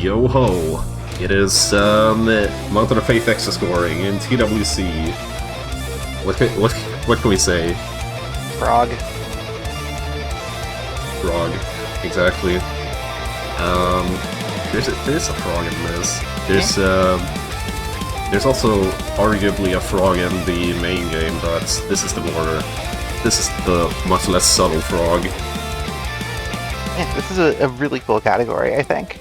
Yo ho! It is Month of the Faith extra scoring in TWC. What can we say? Frog. Frog, exactly. There's a frog in this. There's also arguably a frog in the main game, but this is the much less subtle frog. Yeah, this is a really cool category, I think.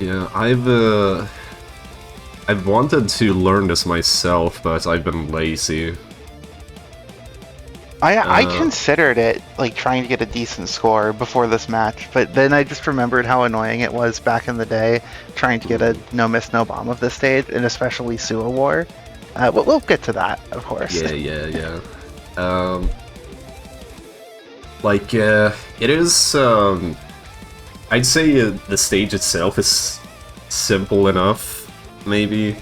Yeah, I've wanted to learn this myself, but I've been lazy. I considered it, like, trying to get a decent score before this match, but then I just remembered how annoying it was back in the day trying to get a no miss, no bomb of this stage, and especially Suo War. We'll get to that, of course. Yeah. It is, I'd say the stage itself is simple enough, maybe.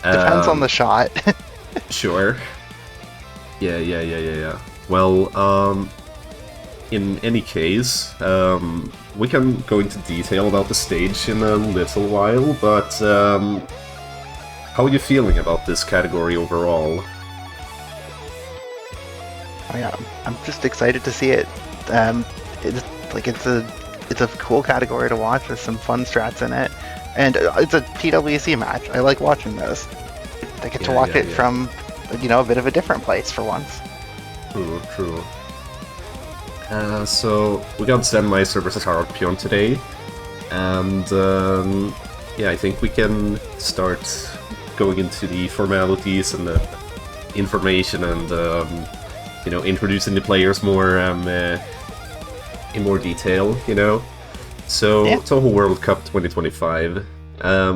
Depends on the shot. Sure. Yeah. Well, in any case, we can go into detail about the stage in a little while, but how are you feeling about this category overall? I'm just excited to see it. It's a cool category to watch. There's some fun strats in it, and it's a TWC match. I like watching those. I get to watch it from, a bit of a different place for once. True. So we got Zenmaister versus Harpion today, and I think we can start going into the formalities and the information and introducing the players more in more detail. So Touhou World Cup 2025.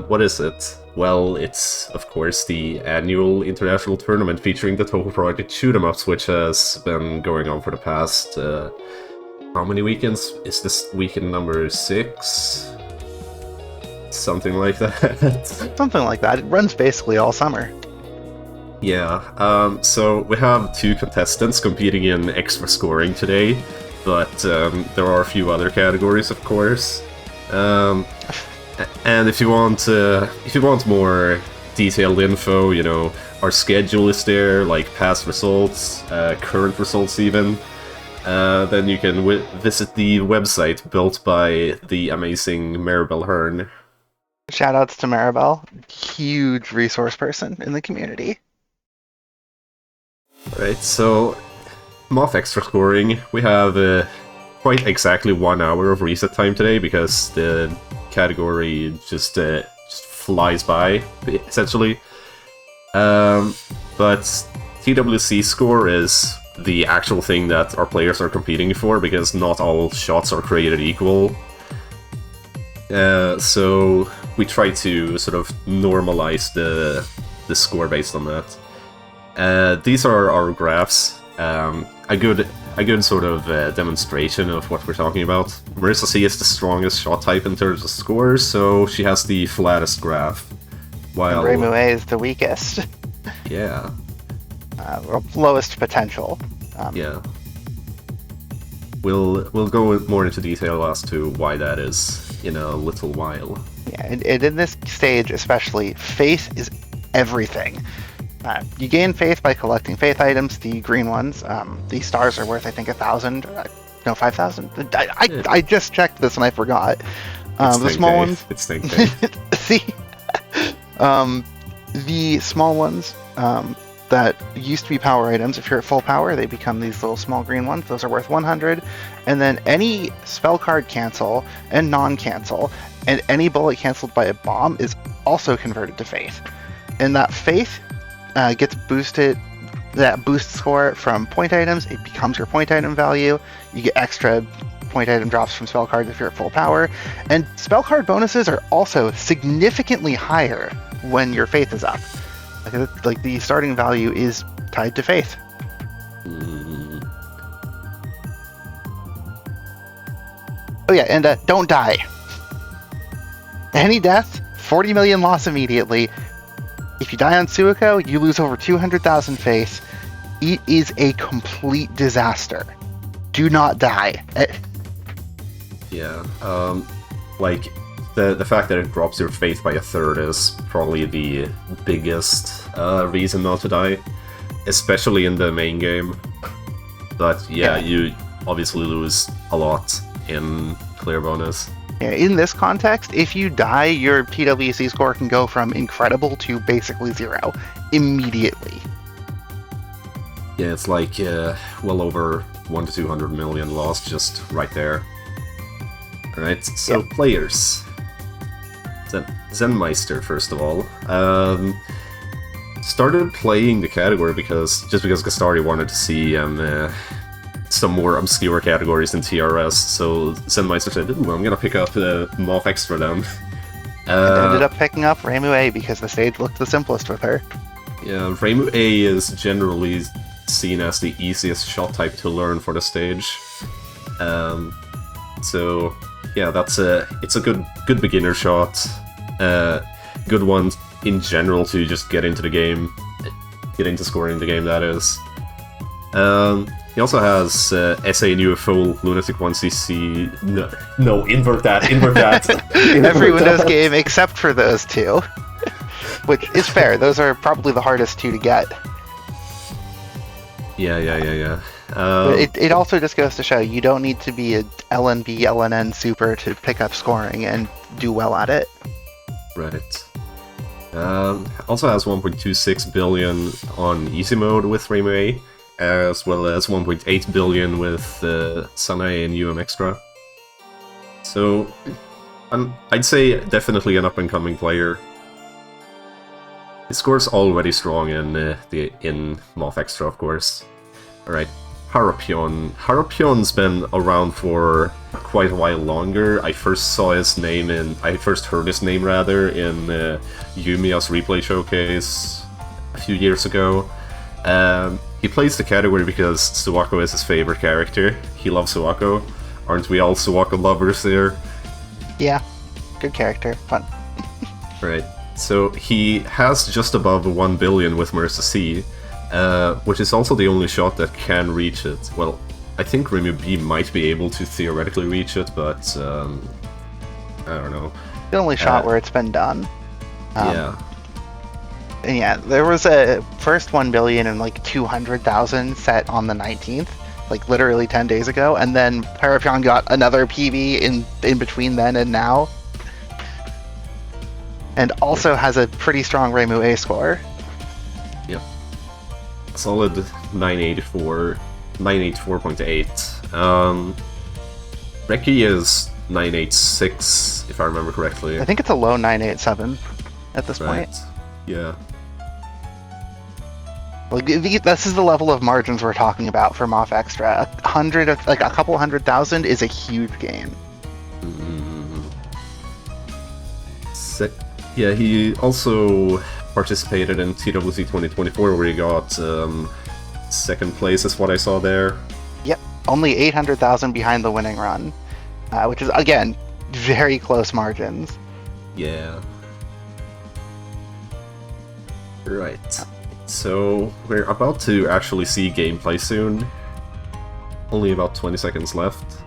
What is it? Well, it's, of course, the annual international tournament featuring the Touhou Project shoot-em-ups, which has been going on for the past, how many weekends? Is this weekend number 6? Something like that. Something like that. It runs basically all summer. Yeah, so we have 2 contestants competing in extra scoring today, but there are a few other categories, of course. And if you want more detailed info, our schedule is there, like past results, current results even. Then you can visit the website built by the amazing Maribel Hearn. Shoutouts to Maribel, huge resource person in the community. Alright, so MoF extra scoring. We have quite exactly 1 hour of reset time today because the category just flies by, essentially. But TWC score is the actual thing that our players are competing for, because not all shots are created equal. So we try to sort of normalize the score based on that. These are our graphs. A good sort of demonstration of what we're talking about. Marissa C is the strongest shot type in terms of scores, so she has the flattest graph. While Reimue is the weakest. Yeah. Lowest potential. Yeah. We'll go more into detail as to why that is in a little while. Yeah, and in this stage especially, faith is everything. You gain faith by collecting faith items, the green ones. The stars are worth, I think, 1,000. No, 5,000. I just checked this and I forgot. The small ones. It's Think See, the small ones that used to be power items. If you're at full power, they become these little small green ones. Those are worth 100. And then any spell card cancel and non-cancel, and any bullet canceled by a bomb is also converted to faith. And that faith gets boosted, that boost score from point items. It becomes your point item value. You get extra point item drops from spell cards if you're at full power. And spell card bonuses are also significantly higher when your faith is up. Like the starting value is tied to faith. Oh yeah, and don't die. Any death, 40 million loss immediately. If you die on Suiko, you lose over 200,000 faith. It is a complete disaster. Do not die. Yeah, like, the fact that it drops your faith by a third is probably the biggest reason not to die, especially in the main game. But yeah, you obviously lose a lot in clear bonus. Yeah, in this context, if you die, your TWC score can go from incredible to basically 0 immediately. Yeah, it's like well over 1 to 200 million lost just right there. Alright, so players. Zenmaister, first of all. Started playing the category because Gastari wanted to see some more obscure categories in TRS, so Zenmaister said, ooh, I'm gonna pick up MoF Extra then. And ended up picking up Reimu A because the stage looked the simplest with her. Yeah, Reimu A is generally seen as the easiest shot type to learn for the stage. So yeah, it's a good beginner shot. Good one in general to just get into the game, get into scoring the game, that is. He also has SA and UFO, Lunatic 1cc. No, invert that. Every Windows game except for those two. Which is fair, those are probably the hardest two to get. Yeah. It also just goes to show you don't need to be a LNB, LNN super to pick up scoring and do well at it. Right. Also has 1.26 billion on easy mode with Reimu A, as well as 1.8 billion with Sanae and UM Extra. So, I'd say definitely an up-and-coming player. His score's already strong in MoF Extra, of course. Alright, Harapion. Harapion's been around for quite a while longer. I first heard his name in Yumiya's replay showcase a few years ago. He plays the category because Suwako is his favorite character. He loves Suwako. Aren't we all Suwako lovers there? Yeah, good character, fun. Right. So he has just above 1 billion with Marissa C, which is also the only shot that can reach it. Well, I think Reimu B might be able to theoretically reach it, but I don't know. The only shot where it's been done. Yeah. Yeah, there was a first 1 billion and like 200,000 set on the 19th, like literally 10 days ago, and then Parapion got another PB in between then and now. And also has a pretty strong Reimu A score. Yep. Solid 984.8. Reki is 986, if I remember correctly. I think it's a low 987 at this point. Yeah. Like this is the level of margins we're talking about for MoF Extra. A couple 100,000 is a huge game. Sick. Yeah, he also participated in TWC 2024, where he got second place, is what I saw there. Yep, only 800,000 behind the winning run, which is, again, very close margins. Yeah. Right. So, we're about to actually see gameplay soon. Only about 20 seconds left.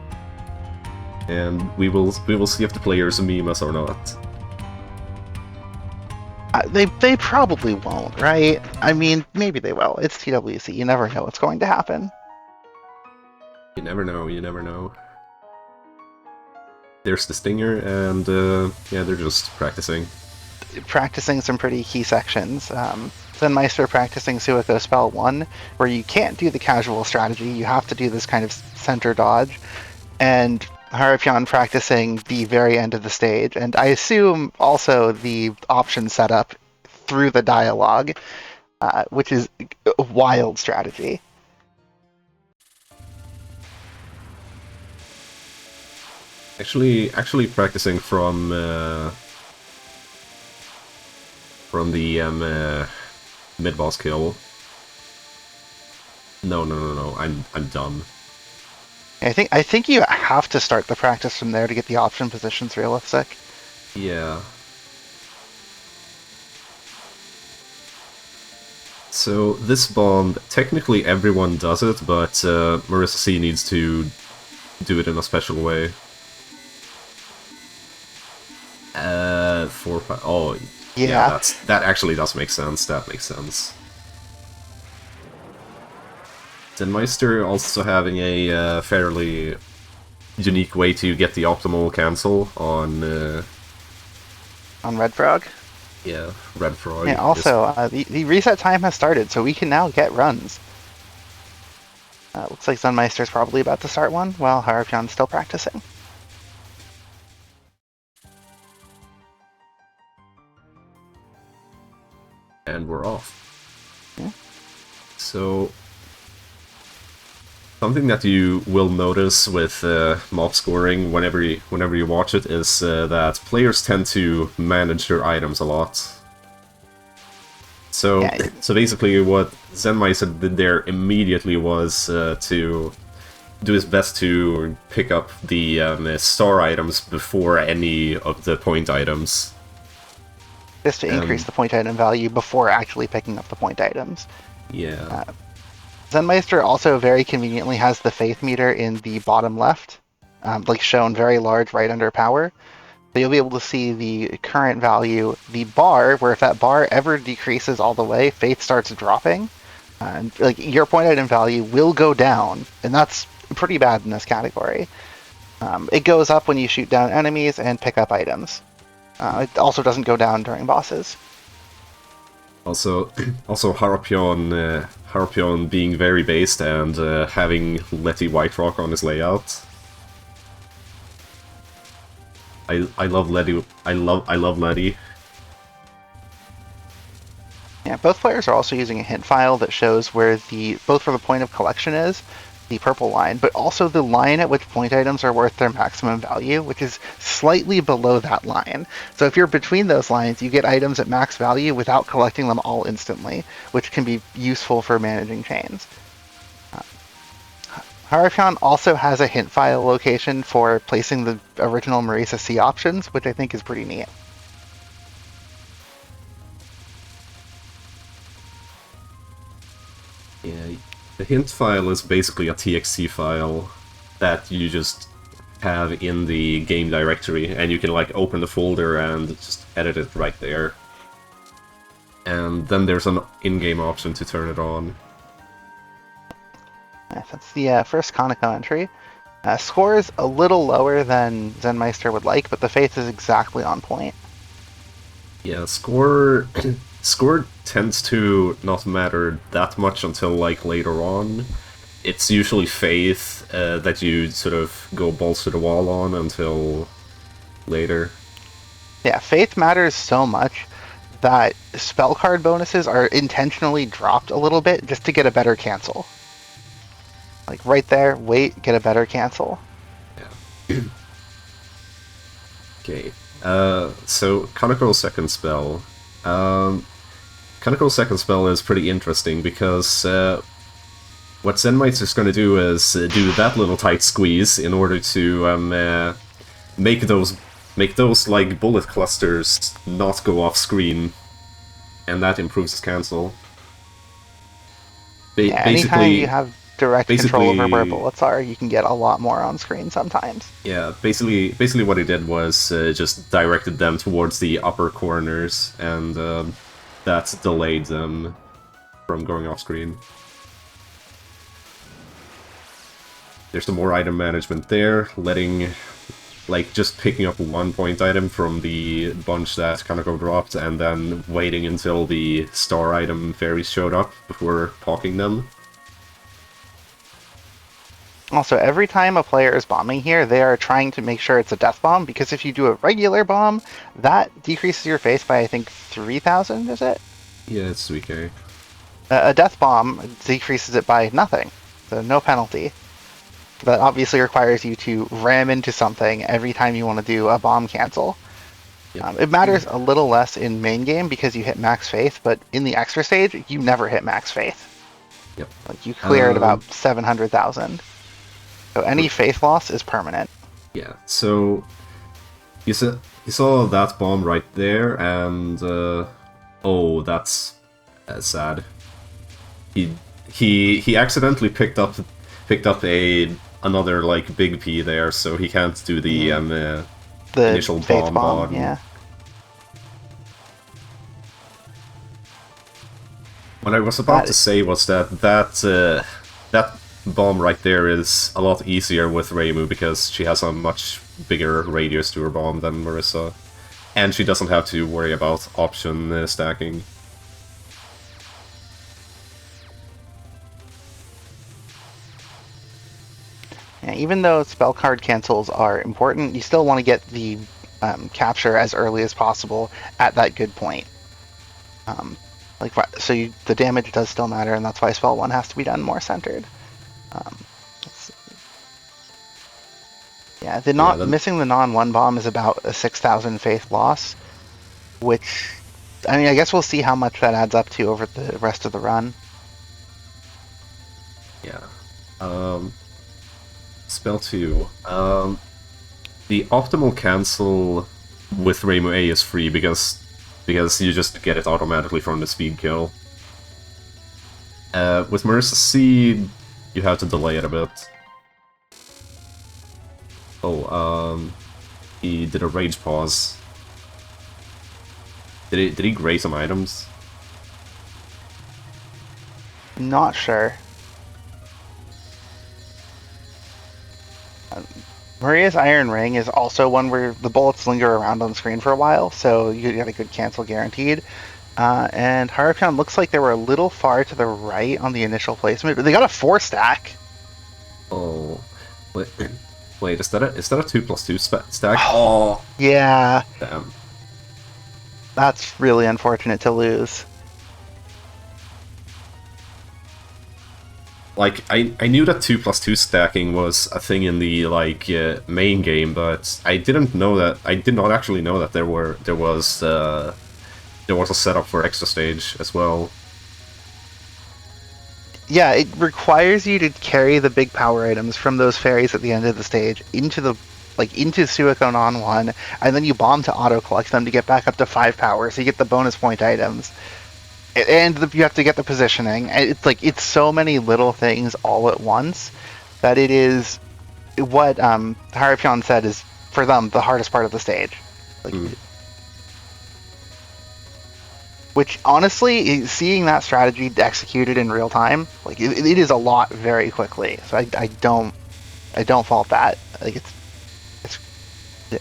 And we will see if the players meme us or not. They probably won't, right? I mean, maybe they will. It's TWC. You never know what's going to happen. You never know. There's the Stinger, and yeah, they're just practicing. Practicing some pretty key sections. Zenmaister practicing Suiko Spell 1, where you can't do the casual strategy. You have to do this kind of center dodge. And Harapion practicing the very end of the stage, and I assume also the option setup through the dialogue, which is a wild strategy. Actually practicing from the mid-boss kill. No, I'm done. I think you have to start the practice from there to get the option positions realistic. Yeah. So this bomb, technically everyone does it, but Marissa C needs to do it in a special way. 4, 5. Oh, Yeah. that actually does make sense. That makes sense. Zenmaister also having a fairly unique way to get the optimal cancel On Red Frog. yeah, Red Frog. Yeah, also, the reset time has started, so we can now get runs. Looks like Zenmeister's probably about to start one, while Harapion's still practicing. And we're off. Yeah. So, something that you will notice with MoF scoring whenever you watch it is that players tend to manage their items a lot. So, Yeah. so basically what Zenmaister did there immediately was to do his best to pick up the star items before any of the point items. Just to increase the point item value before actually picking up the point items. Yeah. Zenmeister also very conveniently has the faith meter in the bottom left, like shown very large right under power. So you'll be able to see the current value, the bar, where if that bar ever decreases all the way, faith starts dropping. And like your point item value will go down, and that's pretty bad in this category. It goes up when you shoot down enemies and pick up items. It also doesn't go down during bosses. Also Harapion being very based and having Letty White Rock on his layout. I love Letty. I love Letty. Yeah, both players are also using a hint file that shows where both where the point of collection is, the purple line, but also the line at which point items are worth their maximum value, which is slightly below that line. So if you're between those lines, you get items at max value without collecting them all instantly, which can be useful for managing chains. Harapion also has a hint file location for placing the original Marisa C options, which I think is pretty neat. Yeah, the hint file is basically a TXT file that you just have in the game directory, and you can like open the folder and just edit it right there. And then there's an in-game option to turn it on. That's the first Conoco entry. Score is a little lower than Zenmaister would like, but the faith is exactly on point. Yeah, score tends to not matter that much until like later on. It's usually faith that you sort of go balls to the wall on until later. Yeah, faith matters so much that spell card bonuses are intentionally dropped a little bit just to get a better cancel. Like right there, wait, get a better cancel. Yeah. Okay. So Kanako's second spell. Kanako's second spell is pretty interesting because what Zenmaister's going to do is do that little tight squeeze in order to make those like bullet clusters not go off screen, and that improves his cancel. Yeah, anytime you have direct control over where bullets are, you can get a lot more on screen sometimes. Yeah, basically what he did was just directed them towards the upper corners, and that delayed them from going off screen. There's some more item management there, letting, like, just picking up one point item from the bunch that Kanako dropped, and then waiting until the star item fairies showed up before pocking them. Also, every time a player is bombing here, they are trying to make sure it's a death bomb, because if you do a regular bomb, that decreases your face by, I think, 3,000, is it? Yeah, it's 3k. A death bomb decreases it by nothing, so no penalty. That obviously requires you to ram into something every time you want to do a bomb cancel. Yep. It matters a little less in main game because you hit max faith, but in the extra stage, you never hit max faith. Yep. Like you clear at about 700,000. So any faith loss is permanent. Yeah, so you saw that bomb right there, and oh, that's sad. He accidentally picked up another like big P there, so he can't do the The initial Faith bomb button. yeah. What I was about to say was that that bomb right there is a lot easier with Reimu because she has a much bigger radius to her bomb than Marissa. And she doesn't have to worry about option stacking. Yeah, even though spell card cancels are important, you still want to get the capture as early as possible at that good point. The damage does still matter, and that's why spell 1 has to be done more centered. Yeah, missing the non-1 bomb is about a 6,000 faith loss, which, I mean, I guess we'll see how much that adds up to over the rest of the run. Yeah. Spell 2. The optimal cancel with Reimu A is free because you just get it automatically from the speed kill. With Marissa C, you have to delay it a bit. Oh, he did a rage pause. Did he gray some items? Not sure. Maria's Iron Ring is also one where the bullets linger around on the screen for a while, so you get a good cancel guaranteed. And Harapion looks like they were a little far to the right on the initial placement, but they got a 4 stack. Oh, wait, is that a 2+2 stack? Oh, yeah. Damn. That's really unfortunate to lose. Like, I knew that 2+2 stacking was a thing in the main game, but I did not actually know that there was a setup for extra stage as well. Yeah, it requires you to carry the big power items from those fairies at the end of the stage into Suicune on 1, and then you bomb to auto collect them to get back up to 5 power, so you get the bonus point items. And you have to get the positioning. It's so many little things all at once that it is what Harapion said is, for them, the hardest part of the stage. Which, honestly, seeing that strategy executed in real time, it is a lot very quickly. So I don't fault that. Yeah.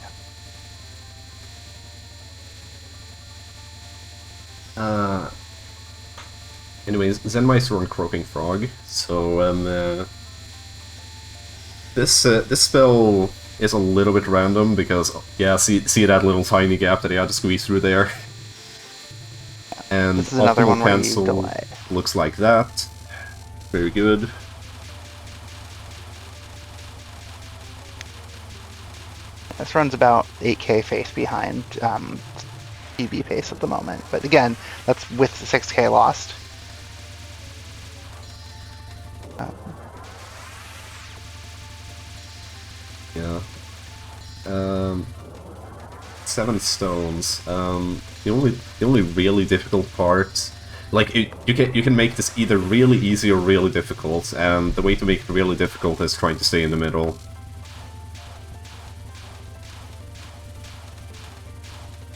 Anyways, Zenmaister on Croaking Frog. So this spell is a little bit random because see that little tiny gap that he had to squeeze through there. And this is another one where cancel you delay. Looks like that. Very good. This run's about 8k face behind PB pace at the moment, but again, that's with 6k lost. Yeah. 7 stones. The only really difficult part, you can make this either really easy or really difficult, and the way to make it really difficult is trying to stay in the middle.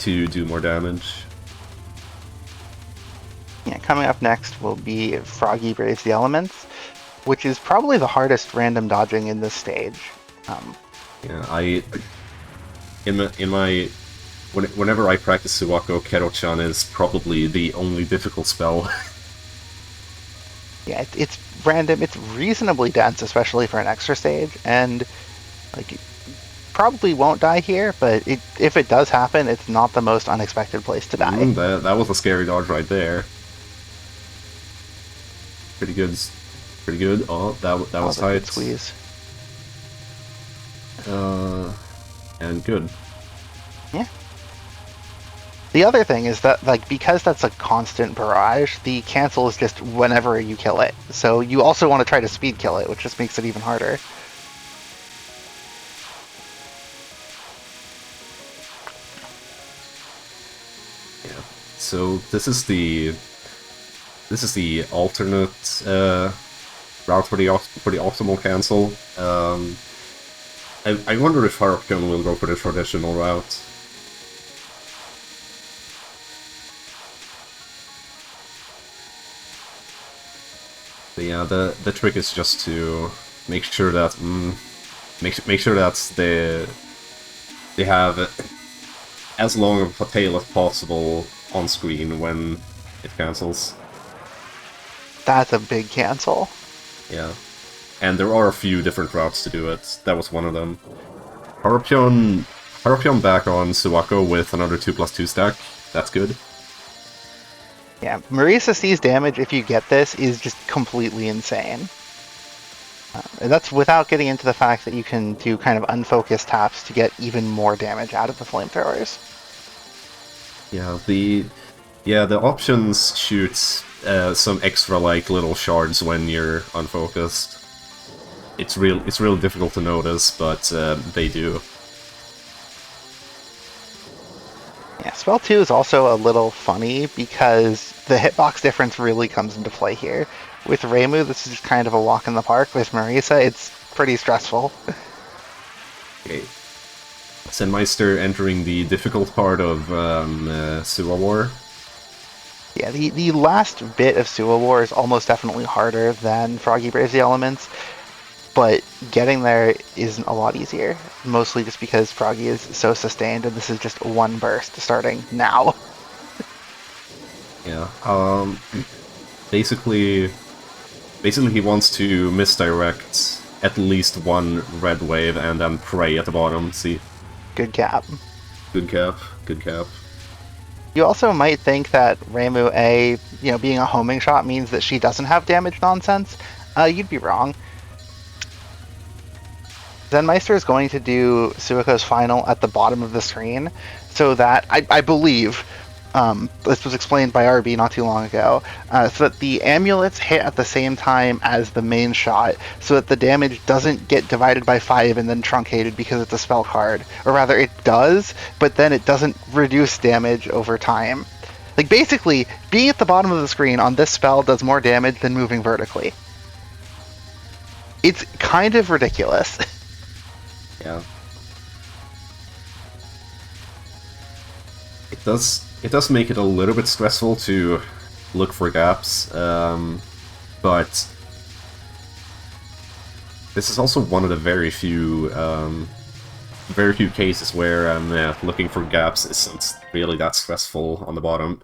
To do more damage. Yeah, coming up next will be Froggy Braves the Elements, which is probably the hardest random dodging in this stage. Yeah, whenever I practice Suwako, Kero-chan is probably the only difficult spell. Yeah, it's random, it's reasonably dense, especially for an extra stage, and probably won't die here, but if it does happen, it's not the most unexpected place to die. That was a scary dodge right there. Pretty good. Pretty good. Oh, that was tight. Squeeze. And good. Yeah. The other thing is that, because that's a constant barrage, the cancel is just whenever you kill it. So you also want to try to speed kill it, which just makes it even harder. Yeah. So this is the alternate route for the optimal cancel. I wonder if Harpion will go for the traditional route. But yeah, the trick is just to make sure that make sure that they have as long of a tail as possible on screen when it cancels. That's a big cancel. Yeah. And there are a few different routes to do it. That was one of them. Harpion back on Suwako with another 2+2 stack. That's good. Yeah, Marisa C's damage, if you get this, is just completely insane. And that's without getting into the fact that you can do kind of unfocused taps to get even more damage out of the flamethrowers. Yeah, the options shoot some extra like little shards when you're unfocused. It's real difficult to notice, but they do. Yeah, Spell 2 is also a little funny because the hitbox difference really comes into play here. With Reimu, this is just kind of a walk in the park. With Marisa, it's pretty stressful. Okay. Zenmaister entering the difficult part of Suwa War. Yeah, the last bit of Suwa War is almost definitely harder than Froggy Braves the Elements, but getting there isn't a lot easier. Mostly just because Froggy is so sustained, and this is just one burst starting now. Yeah. Basically he wants to misdirect at least one red wave and then pray at the bottom. See? Good cap. Good cap. Good cap. You also might think that Reimu A, being a homing shot means that she doesn't have damage nonsense. You'd be wrong. Zenmaister is going to do Suiko's final at the bottom of the screen, so that, I believe, this was explained by RB not too long ago, so that the amulets hit at the same time as the main shot, so that the damage doesn't get divided by 5 and then truncated because it's a spell card. Or rather, it does, but then it doesn't reduce damage over time. Like, basically, being at the bottom of the screen on this spell does more damage than moving vertically. It's kind of ridiculous. Yeah. It does make it a little bit stressful to look for gaps, but this is also one of the very few cases where looking for gaps isn't really that stressful on the bottom.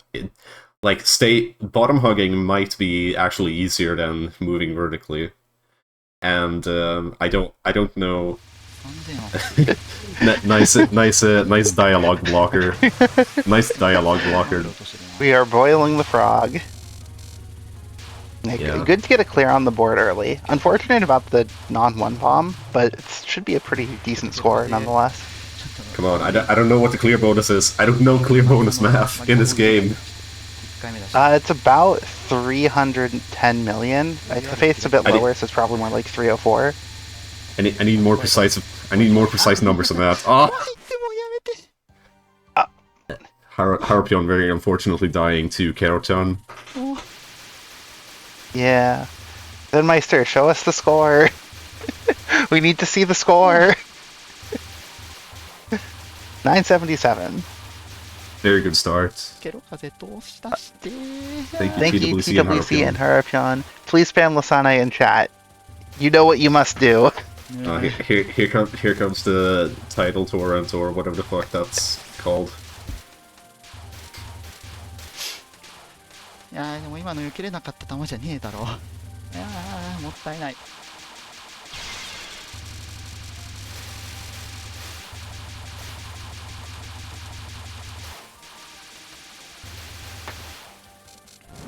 Bottom hugging might be actually easier than moving vertically, and I don't know. Nice dialogue blocker. Nice dialogue blocker. We are boiling the frog. Yeah. Good to get a clear on the board early. Unfortunate about the non-one bomb, but it should be a pretty decent score nonetheless. Come on, I don't know what the clear bonus is. I don't know clear bonus math in this game. It's about 310 million. The faith's a bit lower, so it's probably more like 304. I need more precise numbers than that. Harpion very unfortunately dying to Keroton. Yeah. Zenmaister, show us the score. We need to see the score. 977. Very good start. Thank you, TWC TWC and Harpion. Please spam Lasane in chat. You know what you must do. Here comes the title torrent or whatever the fuck that's called. いやでも今の避けれなかった球じゃねえだろ。いやもったいない。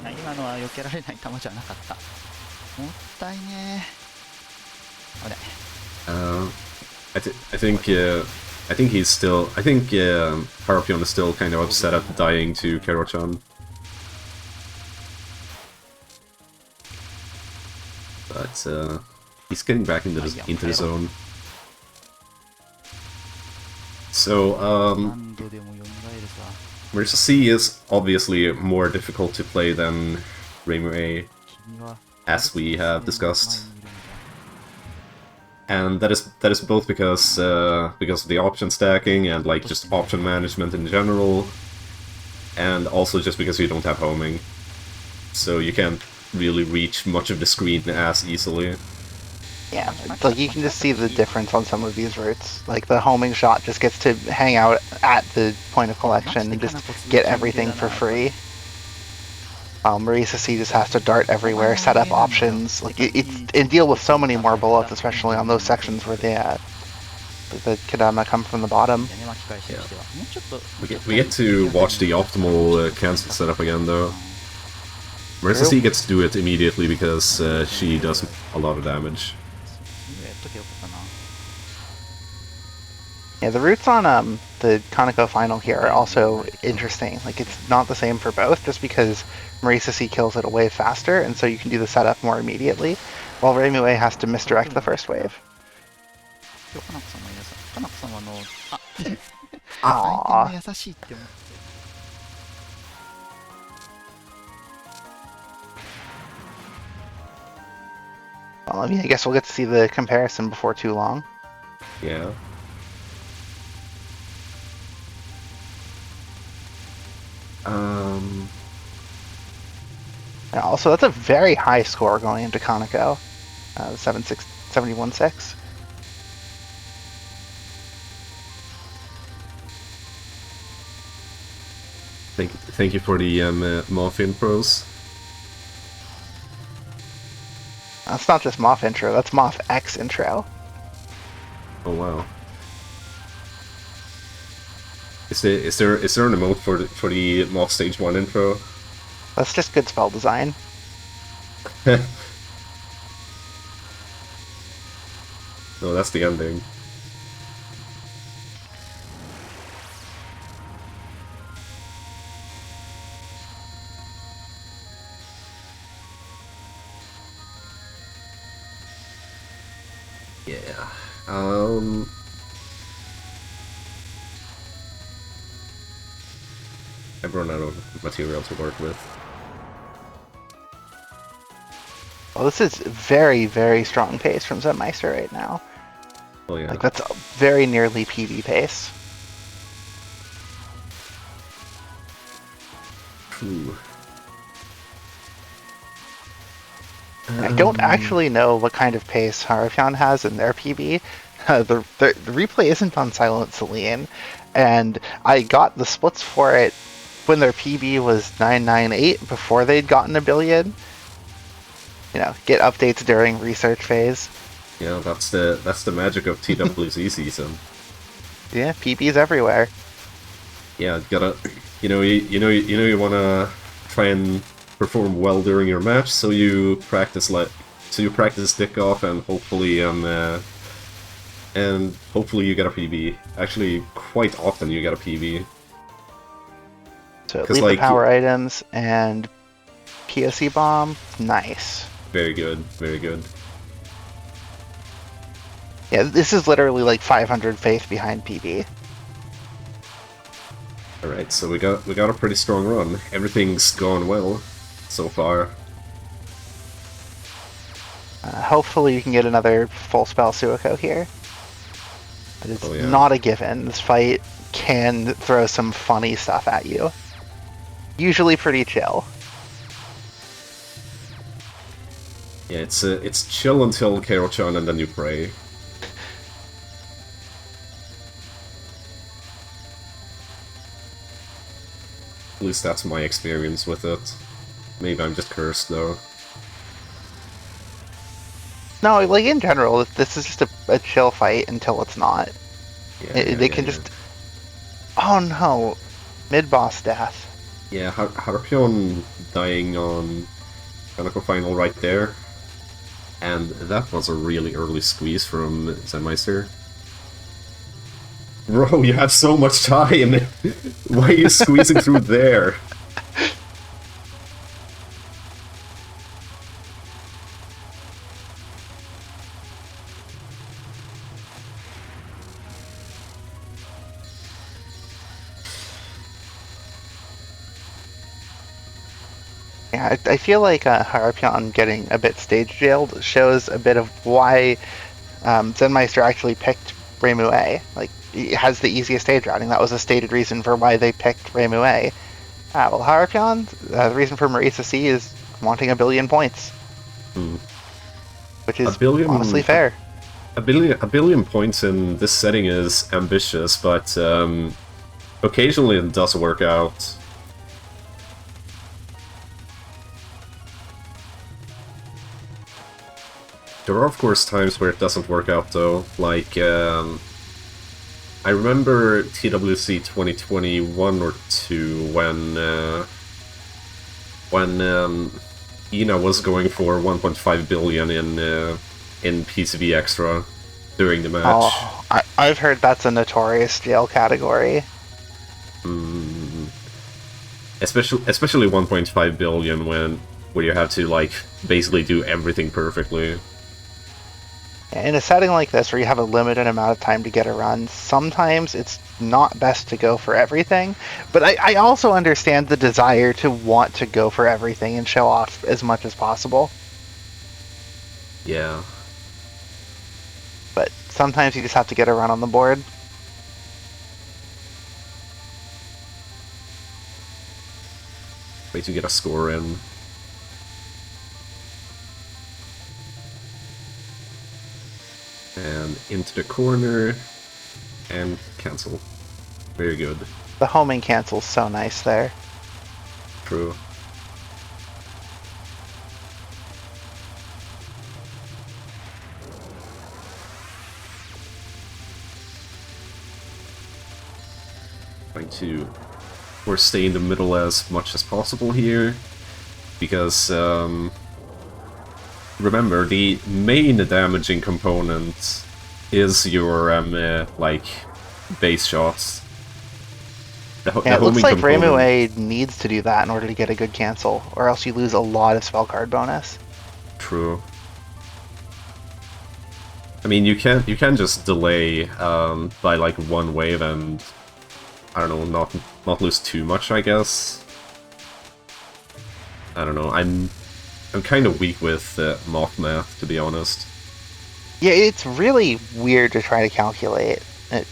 今のは避けられない球じゃなかった。もったいねー。あれ。I think he's still. I think Harpion is still kind of upset at dying to Keroton. But he's getting back into the zone. So Marisa C is obviously more difficult to play than Reimu A, as we have discussed. And that is both because of the option stacking and like just option management in general, and also just because you don't have homing, so you can't really reach much of the screen as easily. Yeah, like you can just see the difference on some of these routes. Like the homing shot just gets to hang out at the point of collection and just get everything for free. Marisa C just has to dart everywhere, set up options, like and deal with so many more bullets, especially on those sections where the Kadama come from the bottom. We get to watch the optimal cancel setup again though. Marisa C gets to do it immediately because she does a lot of damage. Yeah, the routes on the Conoco final here are also interesting. Like, it's not the same for both, just because Marisa C kills it way faster, and so you can do the setup more immediately, while Reimue has to misdirect the first wave. Aww. Well, I mean, I guess we'll get to see the comparison before too long. Yeah. Also, that's a very high score going into Conoco. 71-6. Thank you for the MoF intros. That's not just MoF intro, that's MoF X intro. Oh wow. Is there an emote for the MoF Stage 1 intro? That's just good spell design. No, that's the ending. Yeah. I've run out of material to work with. Well, this is very, very strong pace from Zenmaister right now. Oh yeah. Like, that's very nearly PB pace. Ooh. I don't actually know what kind of pace Harapion has in their PB. The replay isn't on Silent Celine, and I got the splits for it when their PB was 998 before they'd gotten a billion. You know, get updates during research phase. Yeah, that's the magic of TWC season. Yeah, PBs everywhere. Yeah, you wanna try and perform well during your match, so you practice stick off and hopefully you get a PB. Actually, quite often you get a PB. So leave the power items and POC bomb, nice. Very good, very good. Yeah, this is literally like 500 faith behind PB. All right, so we got a pretty strong run. Everything's gone well so far. Hopefully you can get another full spell Suiko here. But it's not a given. This fight can throw some funny stuff at you. Usually pretty chill. Yeah, it's chill until Kero-chan and then you pray. At least that's my experience with it. Maybe I'm just cursed though. No, like in general, this is just a chill fight until it's not. Yeah, they can just... Oh no! Mid-boss death. Yeah, Harapion dying on Kaneko Final right there. And that was a really early squeeze from Zenmaister. Bro, you have so much time! Why are you squeezing through there? Yeah, I feel like Harapion getting a bit stage jailed shows a bit of why Zenmaister actually picked Reimu A. Like, it has the easiest stage routing. That was a stated reason for why they picked Reimu A. Well, Harapion, the reason for Marisa C is wanting 1 billion points, which A is billion, honestly fair. a billion points in this setting is ambitious, but occasionally it does work out. There are, of course, times where it doesn't work out, though. Like, I remember TWC 2021 or 2 when Ina was going for 1.5 billion in PCB extra during the match. Oh, I've heard that's a notorious jail category. Especially 1.5 billion where you have to like basically do everything perfectly. In a setting like this where you have a limited amount of time to get a run, sometimes it's not best to go for everything, but I also understand the desire to want to go for everything and show off as much as possible. Yeah. But sometimes you just have to get a run on the board. Way to get a score in. And into the corner, and cancel. Very good. The homing cancel's so nice there. True. Trying to, of course, stay in the middle as much as possible here, because remember, the main damaging component is your like base shots. Yeah, it looks like Reimu A needs to do that in order to get a good cancel, or else you lose a lot of spell card bonus. True. I mean, you can just delay by like one wave and I don't know, not lose too much, I guess. I don't know. I'm kind of weak with MoF math, to be honest. Yeah, it's really weird to try to calculate,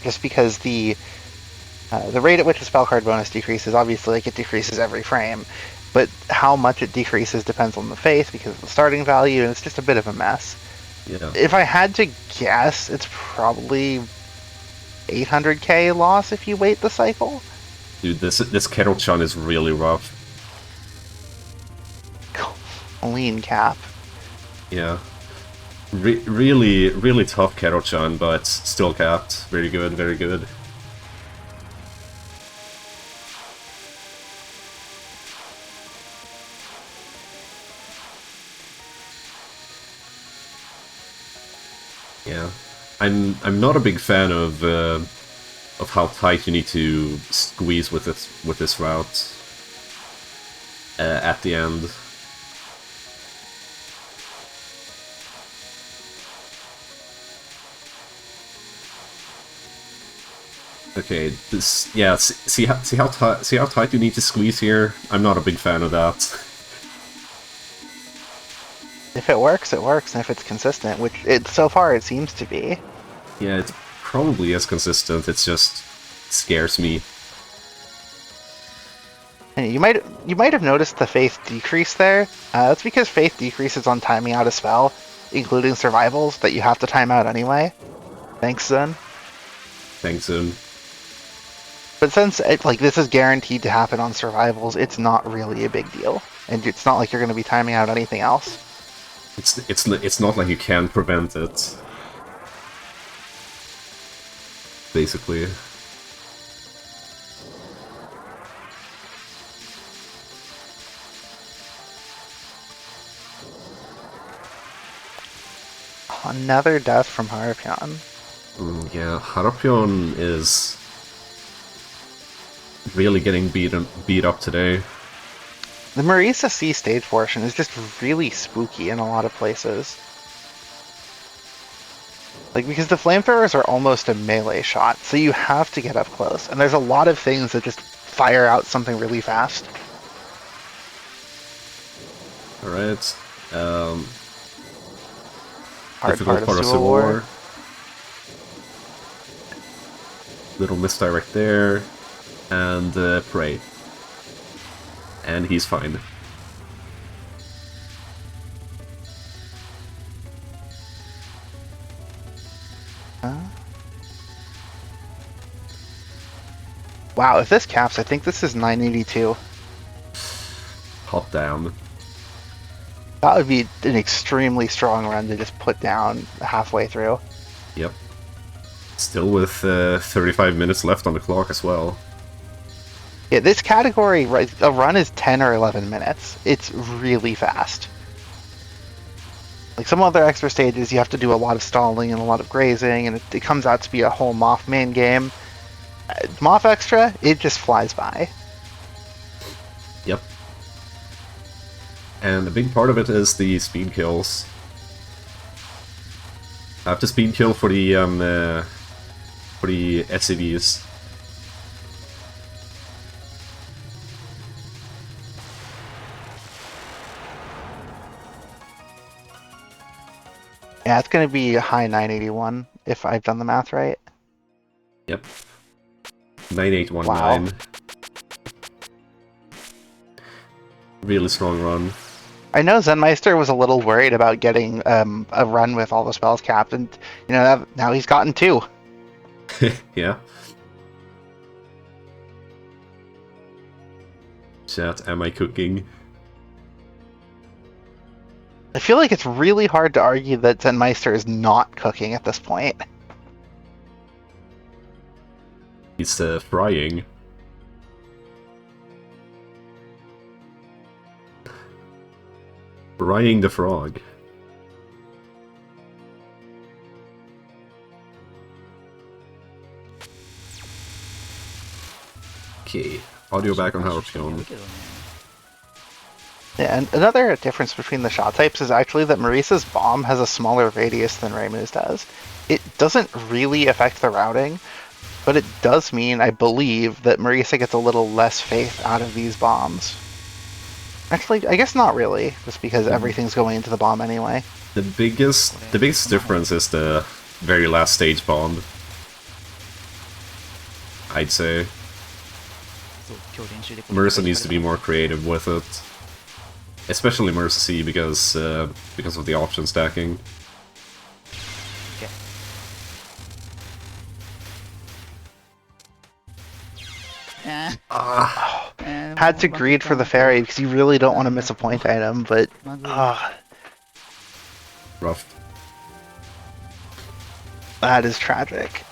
just because the rate at which a spell card bonus decreases, obviously, like, it decreases every frame, but how much it decreases depends on the face because of the starting value, and it's just a bit of a mess. Yeah. If I had to guess, it's probably 800k loss if you wait the cycle. Dude, this Kettle-chan is really rough. Lean cap. Yeah. Really, really tough Kettle-chan, but still capped. Very good, very good. Yeah. I'm not a big fan of how tight you need to squeeze with this route at the end. Okay, this, yeah. See how tight you need to squeeze here. I'm not a big fan of that. If it works, it works, and if it's consistent, which so far it seems to be. Yeah, it probably is consistent. It's just scares me. And you might have noticed the faith decrease there. That's because faith decreases on timing out a spell, including survivals that you have to time out anyway. Thanks, Zen. Thanks, Zen. But since this is guaranteed to happen on survivals, it's not really a big deal, and it's not like you're going to be timing out anything else. It's not like you can prevent it. Basically. Another death from Harapion. Yeah, Harapion is really getting beat up today. The Marisa C stage portion is just really spooky in a lot of places. Because the flamethrowers are almost a melee shot, so you have to get up close. And there's a lot of things that just fire out something really fast. Alright. Hard Difficult part of Civil War. Little misdirect there. And pray. And he's fine. Wow, if this caps, I think this is 982. Hot damn. That would be an extremely strong run to just put down halfway through. Yep. Still with 35 minutes left on the clock as well. Yeah, this category, a run is 10 or 11 minutes. It's really fast. Like some other extra stages, you have to do a lot of stalling and a lot of grazing, and it comes out to be a whole MoF main game. MoF extra, it just flies by. Yep. And a big part of it is the speed kills. I have to speed kill for the SCVs. Yeah, it's going to be a high 981 if I've done the math right. Yep. 9819. Wow. Really strong run. I know Zenmaister was a little worried about getting a run with all the spells capped, and you know now he's gotten 2. Yeah. Chat, am I cooking? I feel like it's really hard to argue that Zenmaister is not cooking at this point. He's frying. Frying the frog. Okay, audio back on Harpion. Yeah, and another difference between the shot types is actually that Marisa's bomb has a smaller radius than Reimu's does. It doesn't really affect the routing, but it does mean, I believe, that Marisa gets a little less faith out of these bombs. Actually, I guess not really, just because everything's going into the bomb anyway. The biggest difference is the very last stage bomb. I'd say. Marisa needs to be more creative with it. Especially Marisa C because of the option stacking. Had to greed for the fairy because you really don't want to miss a point item, but Rough. that is tragic.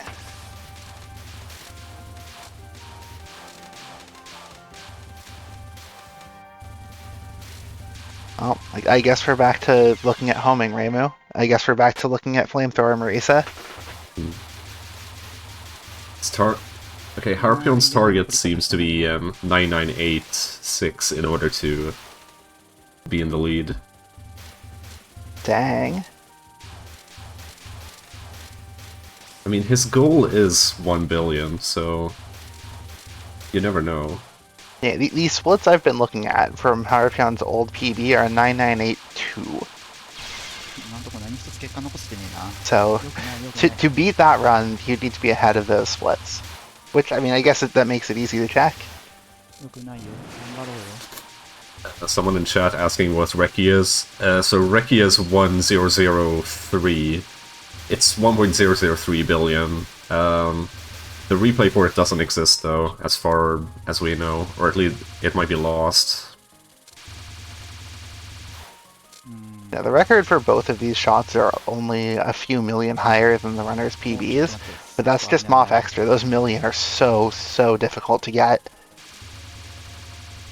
Well, I guess we're back to looking at homing, Reimu. I guess we're back to looking at flamethrower Marisa. Okay, Harpion's target seems to be 9986 in order to be in the lead. Dang. I mean, his goal is 1 billion, so you never know. Yeah, these splits I've been looking at from Harpion's old PB are 9982. So, to beat that run, you'd need to be ahead of those splits. Which, I mean, I guess that makes it easy to check. Someone in chat asking what Reki is. So Reki is 1003. It's 1.003 billion. The replay for it doesn't exist, though, as far as we know. Or at least it might be lost. Yeah, the record for both of these shots are only a few million higher than the runner's PBs, but that's just MoF extra. Those million are so difficult to get.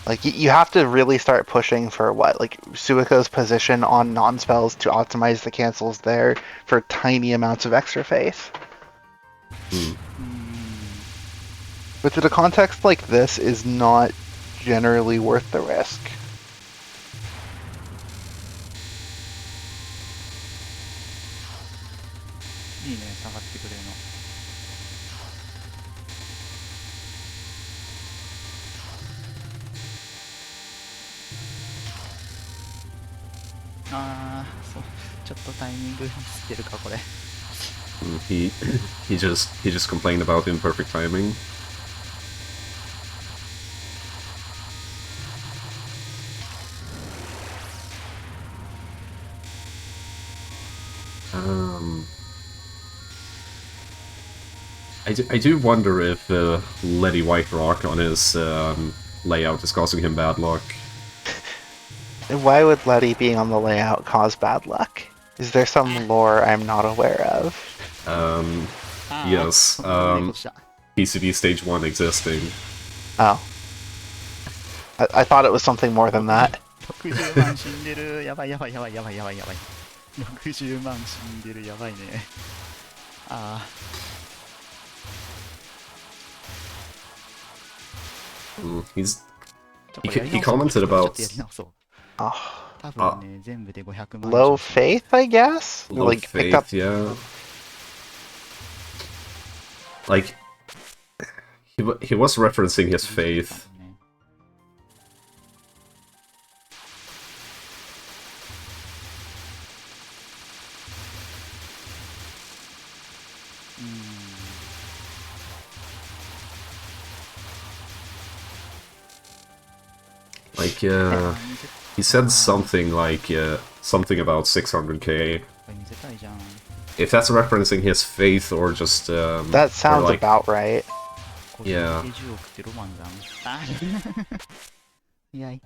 Like, you have to really start pushing for like Suiko's position on non-spells to optimize the cancels there for tiny amounts of extra faith. But in a context like this is not generally worth the risk. He he just complained about imperfect timing. I do wonder if Letty White Rock on his layout is causing him bad luck. Why would Letty being on the layout cause bad luck? Is there some lore I'm not aware of? Yes, 猫猫した。 PCB Stage 1 existing. Oh. I thought it was something more than that. 60万死んでる。やばいやばいやばいやばいやばいやばい。60万死んでる。やばいね。あ He's あ。 he commented about ちょっとやり直そう。 Oh. 多分ね、全部で500万。 Low faith, I guess? low Like, picked up. faith, yeah. Like he was referencing his faith. ね Like he said something like something about 600k. これ見せたいじゃん。 If that's referencing his faith or just That sounds or like, about right. Yeah. 10億ってロマンじゃん。あいやい。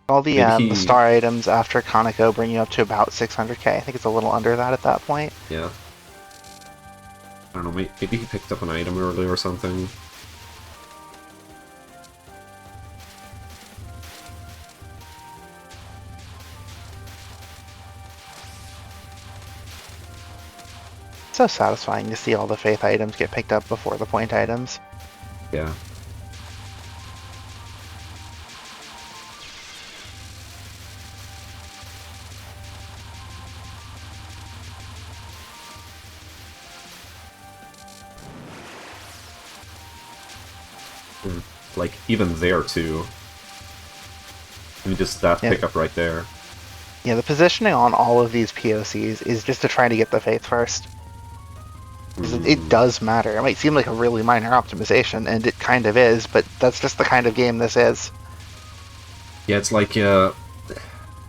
All the Maybe the he- star items after Kaneko bring you up to about 600k. I think it's a little under that at that point. yeah. I don't know, maybe he picked up an item earlier or something. So satisfying to see all the faith items get picked up before the point items. Yeah. Like, even there, too. I mean, just that Yeah. pickup right there. Yeah, the positioning on all of these POCs is just to try to get the faith first. 'Cause it does matter. It might seem like a really minor optimization, and it kind of is, but that's just the kind of game this is. Yeah, it's like,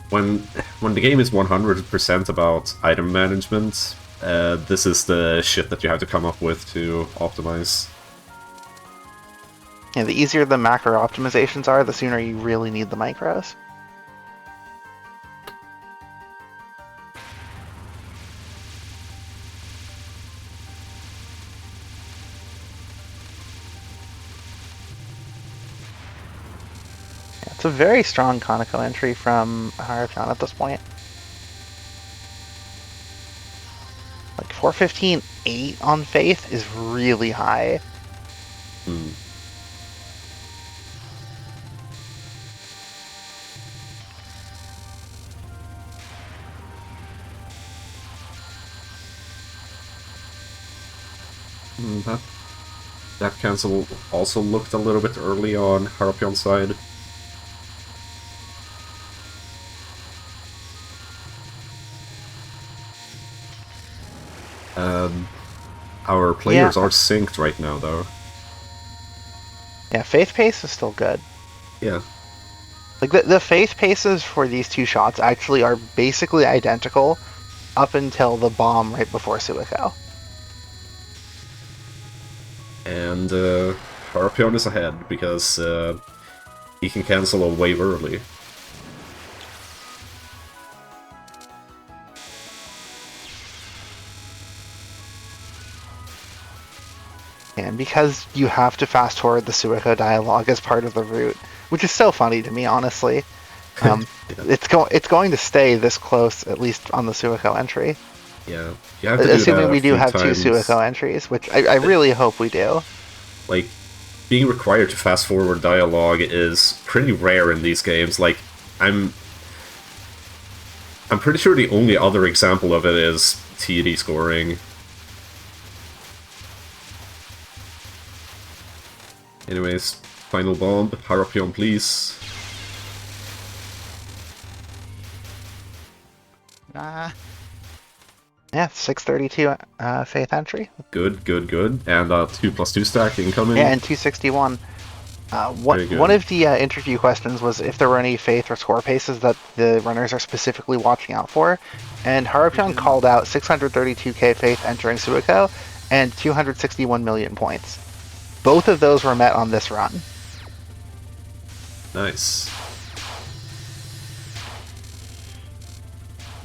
when the game is 100% about item management, this is the shit that you have to come up with to optimize. Yeah, the easier the macro optimizations are, the sooner you really need the micros. Yeah, it's a very strong Kaneko entry from Harapion at this point. Like 415.8 on Faith is really high. Hmm. That cancel also looked a little bit early on Harapion's side. Our players Yeah. are synced right now, though. Yeah, Faith pace is still good. Yeah. Like the Faith paces for these two shots actually are basically identical up until the bomb right before Suiko. And Harapion is ahead because he can cancel a wave early. And because you have to fast forward the Suiko dialogue as part of the route, which is so funny to me, honestly. It's going to stay this close, at least on the Suiko entry. Yeah. You have to do Assuming that we do 3 have times. 2 Suiko entries, which I really hope we do. Like, being required to fast forward dialogue is pretty rare in these games. Like, I'm pretty sure the only other example of it is TD scoring. Anyways, final bomb. Harapion, please. あ Yeah, 632 faith entry. Good, good, good. And 2+2 stack incoming. Yeah, and 261. Very good. One of the interview questions was if there were any faith or score paces that the runners are specifically watching out for, and Harapion called out 632k faith entering Suiko and 261 million points. Both of those were met on this run. Nice.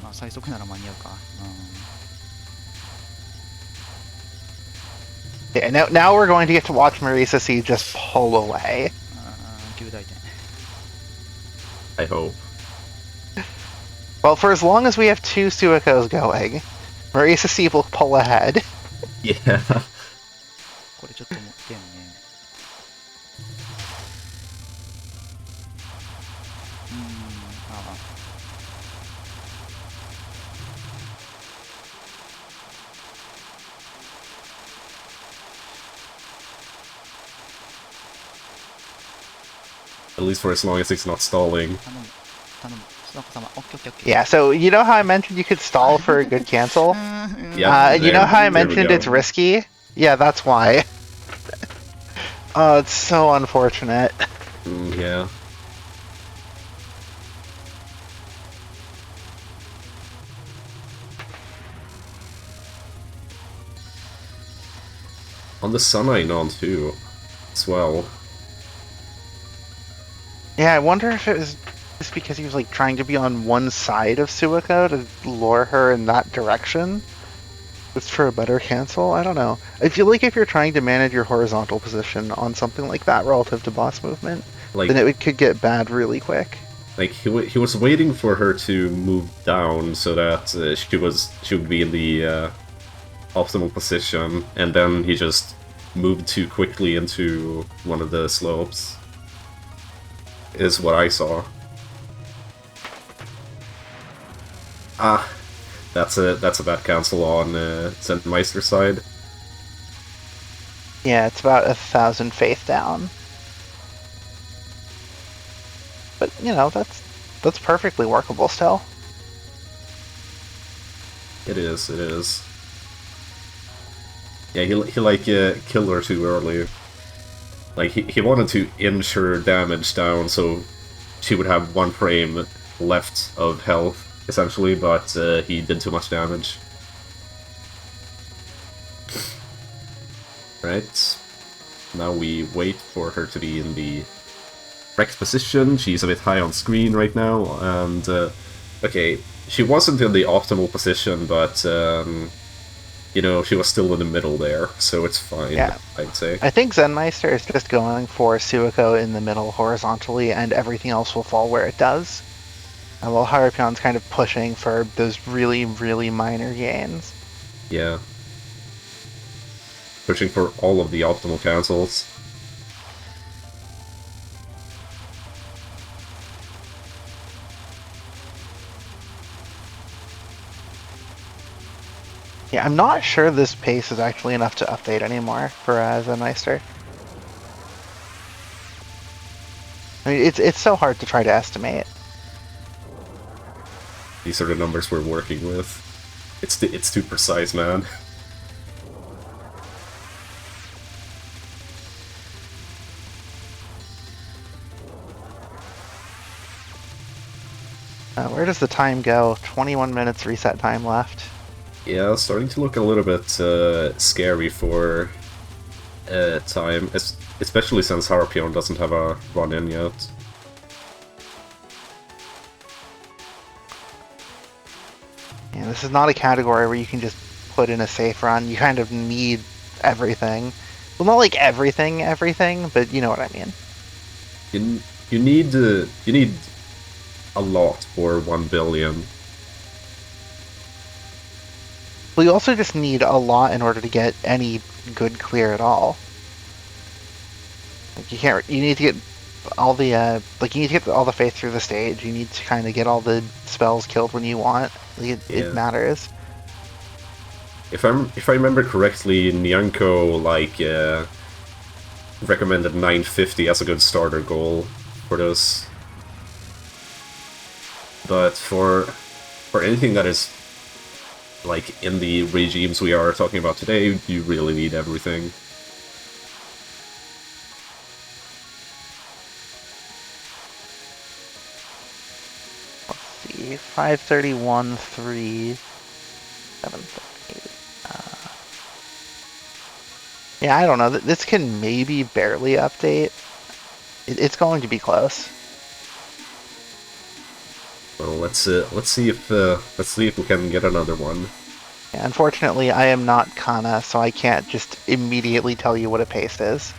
まあ最速なら間に合うか。Yeah, now we're going to get to watch Marisa C just pull away. 9大点。I hope. Well, for as long as we have two Suikos going, Marisa C will pull ahead. Yeah. これちょっと持ってんね。ああ。At least for as long as it's not stalling. 頼む。頼む。スナック様。オッケーオッケーオッケー。 Yeah, so you know how I mentioned you could stall for a good cancel? Yeah, You know how I there we mentioned go. it's risky? Yeah, that's why. Oh, it's so unfortunate. Yeah. On the Sunai non too, as well. Yeah, I wonder if it was just because he was like trying to be on one side of Suiko to lure her in that direction. It's for a better cancel? I don't know. I feel like if you're trying to manage your horizontal position on something like that relative to boss movement, Like, then it could get bad really quick. like he was waiting for her to move down so that she would be in the optimal position, and then he just moved too quickly into one of the slopes. Is what I saw. Ah, that's a bad cancel on Zenmaister's side. Yeah, it's about 1,000 faith down. But you know, that's perfectly workable still. It is. It is. Yeah, he like killed her too early. Like he wanted to inch her damage down so she would have 1 frame left of health essentially, but he did too much damage. Right. Now we wait for her to be in the correct position. She's a bit high on screen right now, and okay, she wasn't in the optimal position, but you know, she was still in the middle there, so it's fine, Yeah. I'd say. I think Zenmaister is just going for Suiko in the middle horizontally, and everything else will fall where it does. While Harapion's kind of pushing for those really, really minor gains. Yeah. Pushing for all of the optimal cancels. Yeah, I'm not sure this pace is actually enough to update anymore for Zenmaister. I mean, it's so hard to try to estimate. These are the numbers we're working with. It's too precise, man. Where does the time go? 21 minutes reset time left. Yeah, starting to look a little bit scary for time, especially since Harapion doesn't have a run-in yet. Yeah, this is not a category where you can just put in a safe run. You kind of need everything. Well, not like everything, but you know what I mean. You need a lot for 1 billion. Well, you also just need a lot in order to get any good clear at all. Like you need to get all the you need to get all the faith through the stage. You need to kind of get all the spells killed when you want. Like it matters. If I remember correctly, Nyanko recommended 950 as a good starter goal for this. But for anything that is like in the regimes we are talking about today, you really need everything. Let's see, 531, 3, 7, 8. Yeah, I don't know. This can maybe barely update. It's going to be close. Well, let's see if we can get another one. Yeah, unfortunately, I am not Kana, so I can't just immediately tell you what a paste is.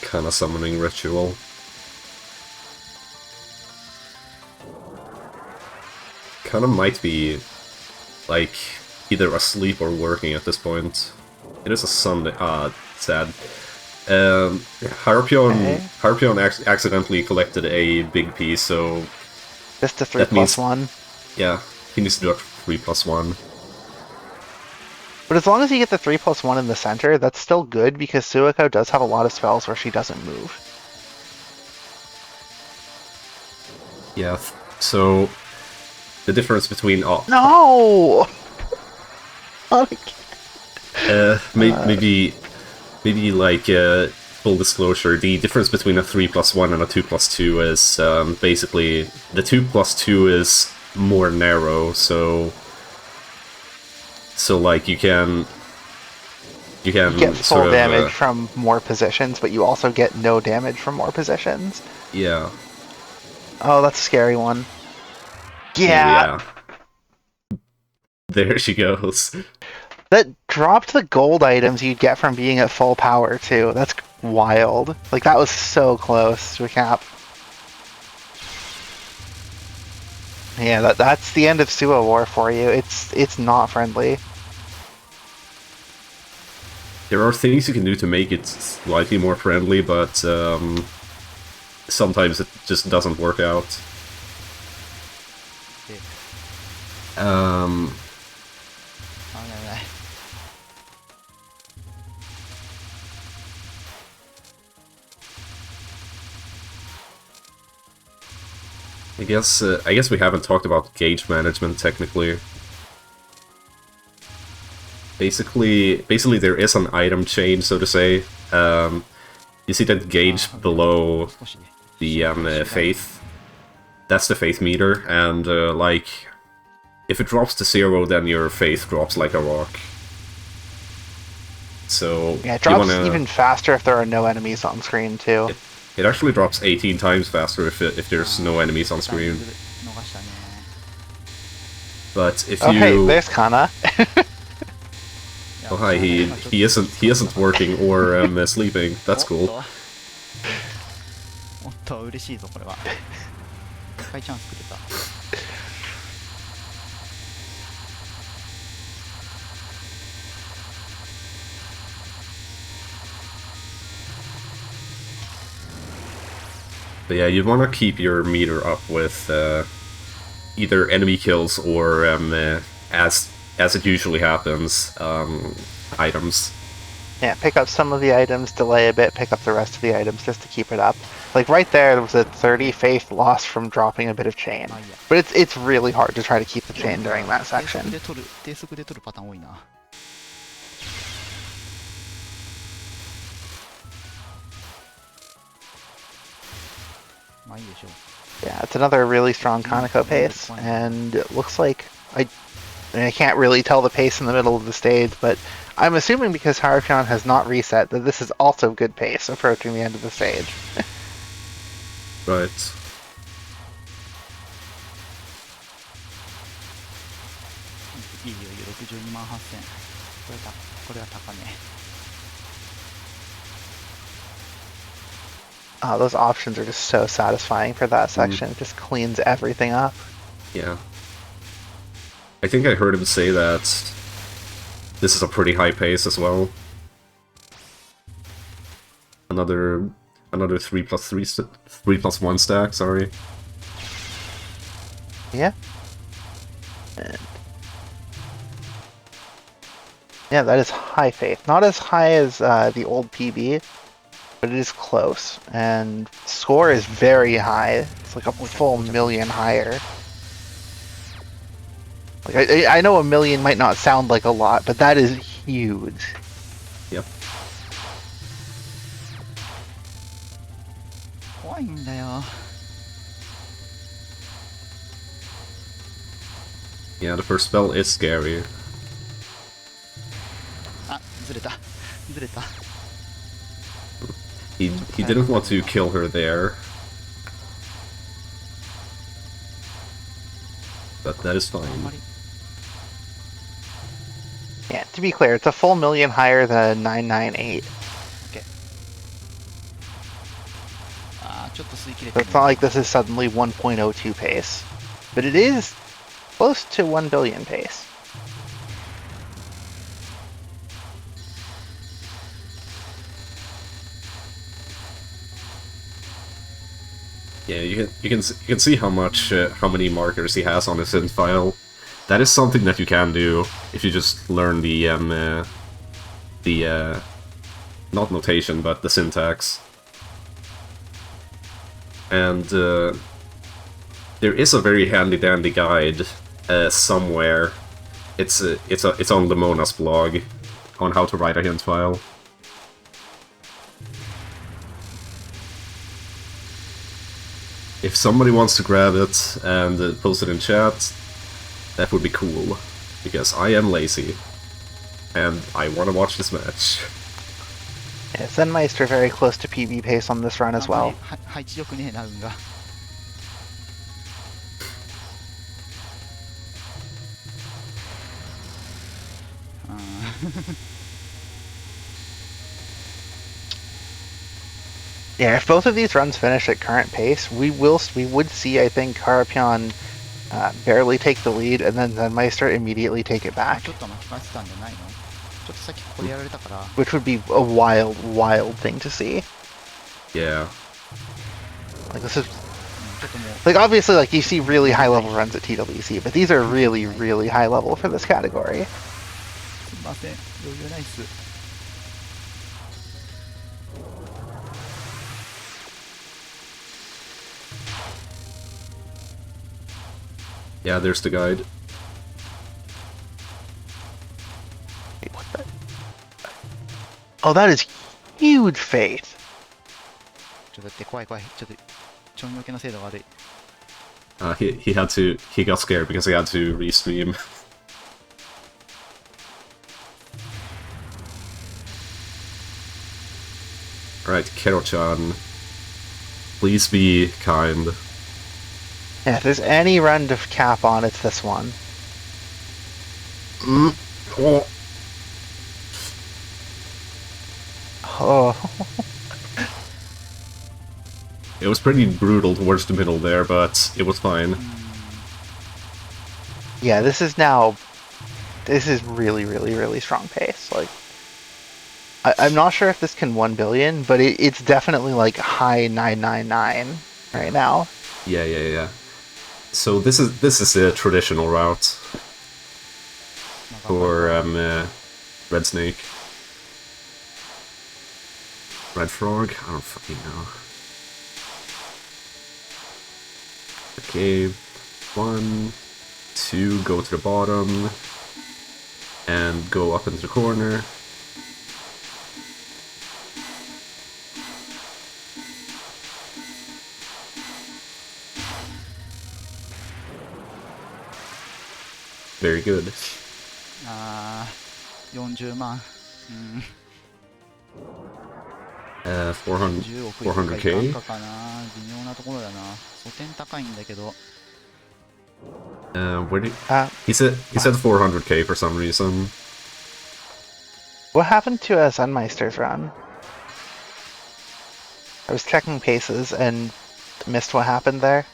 Kind of summoning ritual. Kind of might be like either asleep or working at this point. It is a Sunday. Sad. Harpion accidentally collected a big piece, so Just a 3+1. Yeah, he needs to do a 3+1. But as long as you get the 3+1 in the center, that's still good because Suiko does have a lot of spells where she doesn't move. Yeah, so the difference between No! maybe like full disclosure, the difference between a 3+1 and a 2+2 is basically the 2+2 is more narrow, so like you can get full sort damage from more positions, but you also get no damage from more positions. Yeah. Oh, that's a scary one. Yeah. There she goes. That dropped the gold items you'd get from being at full power, too. That's wild. Like, that was so close to a cap. Yeah, that's the end of Suo War for you. It's not friendly. There are things you can do to make it slightly more friendly, but sometimes it just doesn't work out. I guess we haven't talked about gauge management technically. Basically there is an item chain, so to say. You see that gauge below the faith? That's the faith meter, and like, if it drops to 0, then your faith drops like a rock. So yeah, it drops even faster if there are no enemies on screen too. It actually drops 18 times faster if there's no enemies on screen. But if you... hey, there's Kana. Oh hi, he isn't working or sleeping. That's cool. But yeah, you want to keep your meter up with either enemy kills or, as it usually happens, items. Yeah, pick up some of the items, delay a bit, pick up the rest of the items just to keep it up. Like right there was a 30 faith lost from dropping a bit of chain. But it's really hard to try to keep the chain during that section. Yeah, it's another really strong Kaneko pace, and it looks like I can't really tell the pace in the middle of the stage, but I'm assuming because Harpion has not reset that this is also good pace approaching the end of the stage. Right. Oh, those options are just so satisfying for that section. It just cleans everything up. Yeah. I think I heard him say that this is a pretty high pace as well. Another 3+1 stack, sorry. Yeah. And yeah, that is high faith. Not as high as the old PB, but it is close. And score is very high. It's like a full million higher. Like I know a million might not sound like a lot, but that is huge. Yep. 怖いんだよ。 Yeah, the first spell is scary. あ、ずれた。ずれた。 He didn't want to kill her there. But that is あん fine. まり Yeah, to be clear, it's a full million higher than 998. あー、ちょっと吸い切れ So て it's not like this is suddenly 1.02 pace. But it is close to 1 billion pace. Yeah, you can see how much how many markers he has on his int file. That is something that you can do if you just learn the not notation but the syntax. And there is a very handy dandy guide somewhere. It's on Lemona's blog on how to write a hint file. If somebody wants to grab it and post it in chat, that would be cool, because I am lazy, and I want to watch this match. Yeah, Zenmaister very close to PB pace on this run as well. 配置よくねえな、運が。 Yeah, if both of these runs finish at current pace, we would see, I think, Harapion barely take the lead, and then Zenmaister immediately take it back. ちょっと巻き返せたんじゃないの？ちょっとさっきここでやられたから。 Which would be a wild, wild thing to see. Yeah. Like this is ちょっともう like obviously like you see really high level runs at TWC, but these are really, really high level for this category. すいません、余裕ないっす。 Yeah, there's the guide. Wait, what the? Oh, that is huge faith. ちょっと待って、怖い怖い。ちょっと、ちょんよけの精度が悪い。 He got scared because he had to restream. Alright, Kero-chan. Please be kind. Yeah, if there's any run to cap on, it's this one. Oh. Oh. It was pretty brutal towards the middle there, but it was fine. Yeah, this is really, really, really strong pace. Like, I'm not sure if this can 1 billion, but it's definitely like high 999 right now. Yeah. So this is a traditional route for Red Snake. Red Frog? I don't fucking know. Okay, 1, 2, go to the bottom, and go up into the corner. Very good. あー、40万。うん。 400, 10億いくかい 400k? かんかかな。微妙なところだな。素点高いんだけど。 Where did he said 400k for some reason. What happened to Zenmeister's run? I was checking paces and missed what happened there.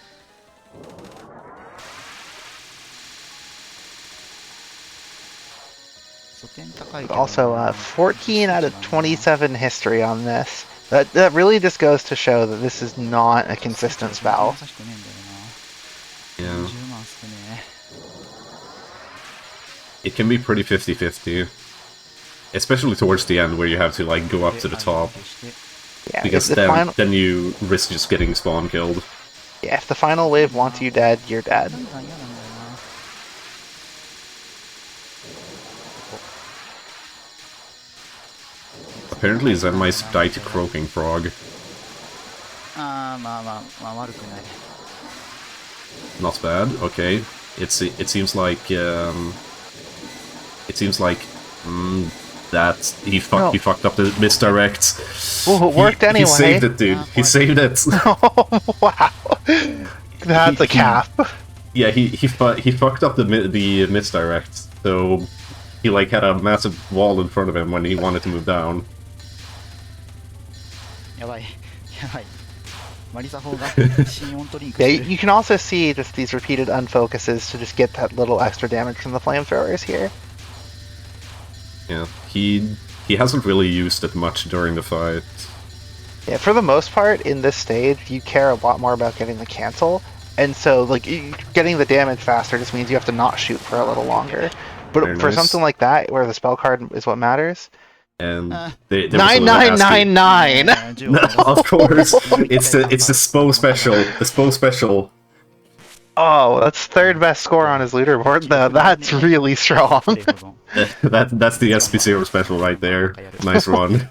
Also, 14 out of 27 history on this. That really just goes to show that this is not a consistent spell. Yeah. it can be pretty 50-50. Especially towards the end where you have to like go up to the top. Yeah, Because if the final, then you risk just getting spawn killed. yeah, if the final wave wants you dead, you're dead. Apparently Zenmaister died to Croaking Frog. あーまあまあまあ悪くない。 Not bad. Okay. It seems like that he fucked up the misdirect. Well, it worked anyway. He saved it, dude. He saved it. Oh, wow. That's a cap. Yeah, he fucked up the misdirect. So he like had a massive wall in front of him when he wanted to move down. やばいやばい。マリサ砲が心音トリンク Yeah, してる。 you can also see just these repeated unfocuses to just get that little extra damage from the flamethrowers here. Yeah, he hasn't really used it much during the fight. Yeah, for the most part, in this stage, you care a lot more about getting the cancel, and so like getting the damage faster just means you have to not shoot for a little longer. But Very for nice. something like that, where the spell card is what matters, And there was a little asking- 9999. No, of course, it's the SPO special. The SPO special. Oh, that's third best score on his leaderboard though. That's really strong. プレイ保存 That's the SP0 special right there. Nice run.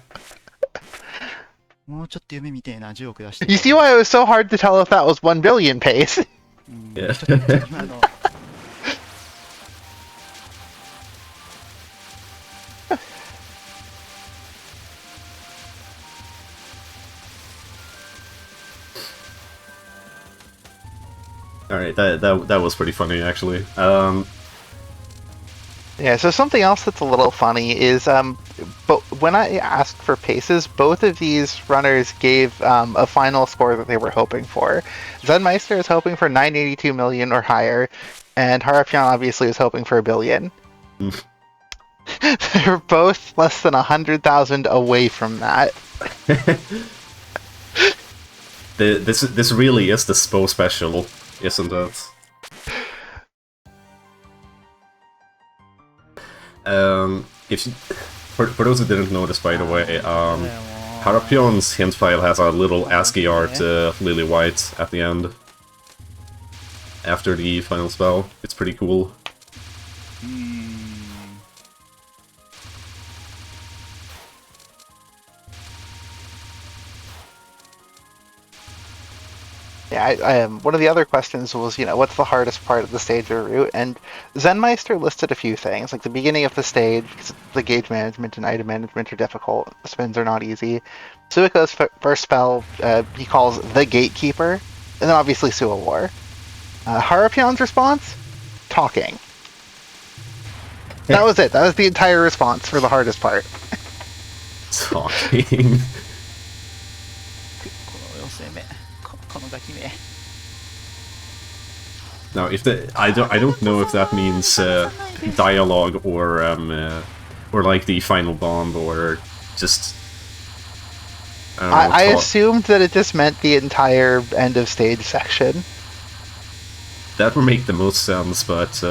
もうちょっと夢みてえな10億出して You see why it was so hard to tell if that was 1 billion pace? うん Yeah. ちょっと今の All right, that was pretty funny actually. Yeah, so something else that's a little funny is, but when I asked for paces, both of these runners gave a final score that they were hoping for. Zenmaister is hoping for 982 million or higher, and Harapion obviously is hoping for 1 billion. They're both less than 100,000 away from that. This really is the SPO special, isn't it? If you, for those who didn't notice, by the way, Harapion's hint file has a little ASCII art Lily White at the end. After the final spell. It's pretty cool. うーん Yeah, one of the other questions was, what's the hardest part of the stage or route? And Zenmaister listed a few things, like the beginning of the stage, the gauge management and item management are difficult, the spins are not easy. Suiko's first spell, he calls the Gatekeeper, and then obviously Suo War. Harapion's response? Talking. That was it. That was the entire response for the hardest part. Talking. この寄せ目このガキ目 Now, if I don't know if that means dialogue or like the final bomb or just I don't know. I assumed that it just meant the entire end of stage section. That would make the most sense, but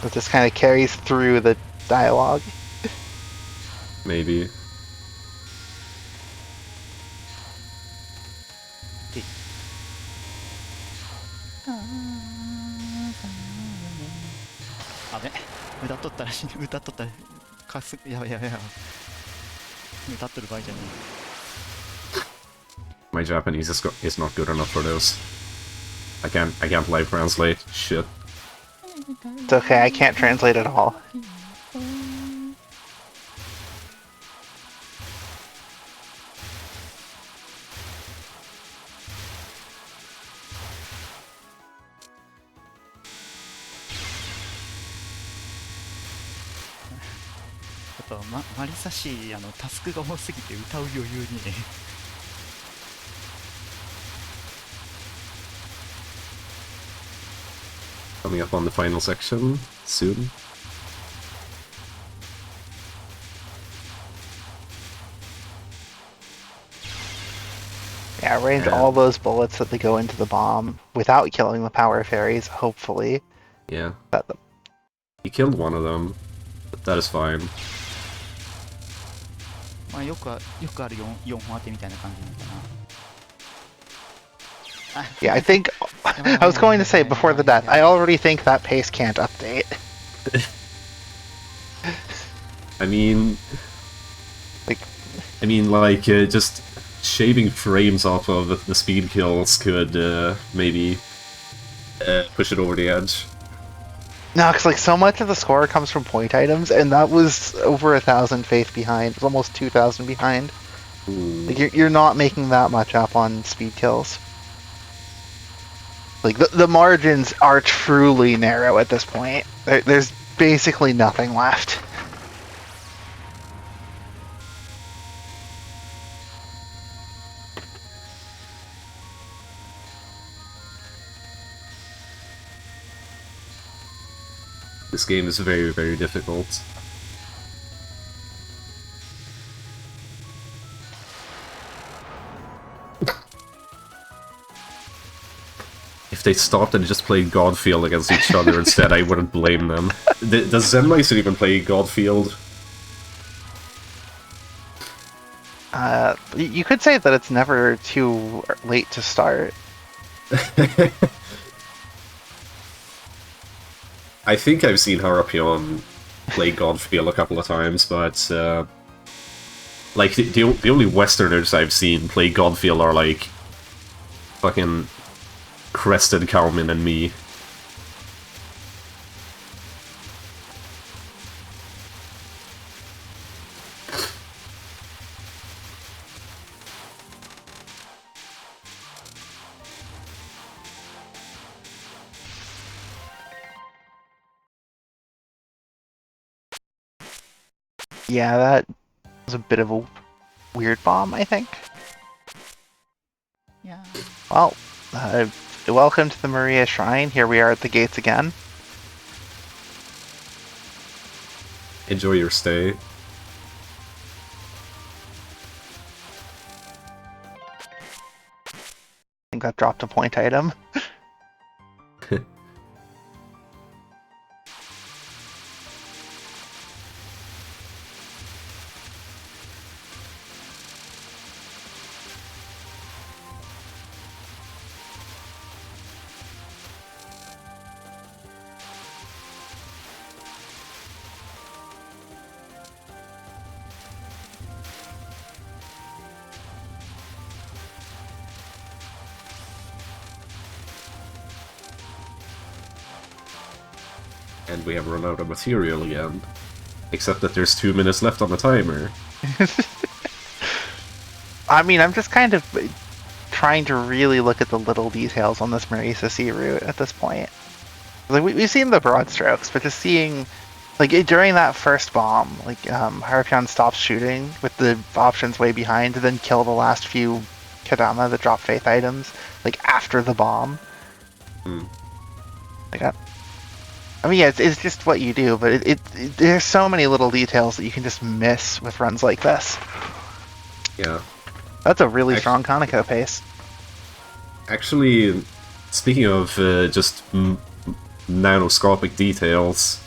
It just kind of carries through the dialogue. maybe. あべ歌っとったら死ぬ歌っとったらかすやばいやばいやばい歌っとる場合じゃね My Japanese is not good enough for this. I can't live translate. Shit. It's okay, I can't translate at all. .マリサ氏タスクが多すぎて歌う余裕に Coming up on the final section soon. Yeah, range all those bullets that they go into the bomb without killing the power fairies, hopefully. Yeah. That He killed one of them, but that is fine. まあよくある 4本当てみたいな感じなのかな。Yeah, I think I was going to say before the death. I already think that pace can't update. I mean, just shaving frames off of the speed kills could maybe push it over the edge. No, because like so much of the score comes from point items, and that was over 1,000 faith behind. It was almost 2,000 behind. Like you're not making that much up on speed kills. Like the margins are truly narrow at this point. There's basically nothing left. This game is very, very difficult. If they stopped and just played Godfield against each other instead, I wouldn't blame them. Does Zenmaister even play Godfield? You could say that it's never too late to start. I think I've seen Harapion play Godfield a couple of times, but like the only Westerners I've seen play Godfield are like fucking Crested Calmin and me. Yeah, that was a bit of a weird bomb, I think. Yeah. Well, welcome to the Maria Shrine. Here we are at the gates again. Enjoy your stay. I think that dropped a point item. And we have run out of material again. Except that there's 2 minutes left on the timer. I mean, I'm just kind of trying to really look at the little details on this Marisa Sea route at this point. Like we've seen the broad strokes, but just seeing, like during that first bomb, like Harapion stops shooting with the options way behind, and then kill the last few Kadama that drop faith items, like after the bomb. Like I mean, yeah, it's just what you do, but there's so many little details that you can just miss with runs like this. Yeah. That's a really strong Kaneko pace. Actually, speaking of just nanoscopic details,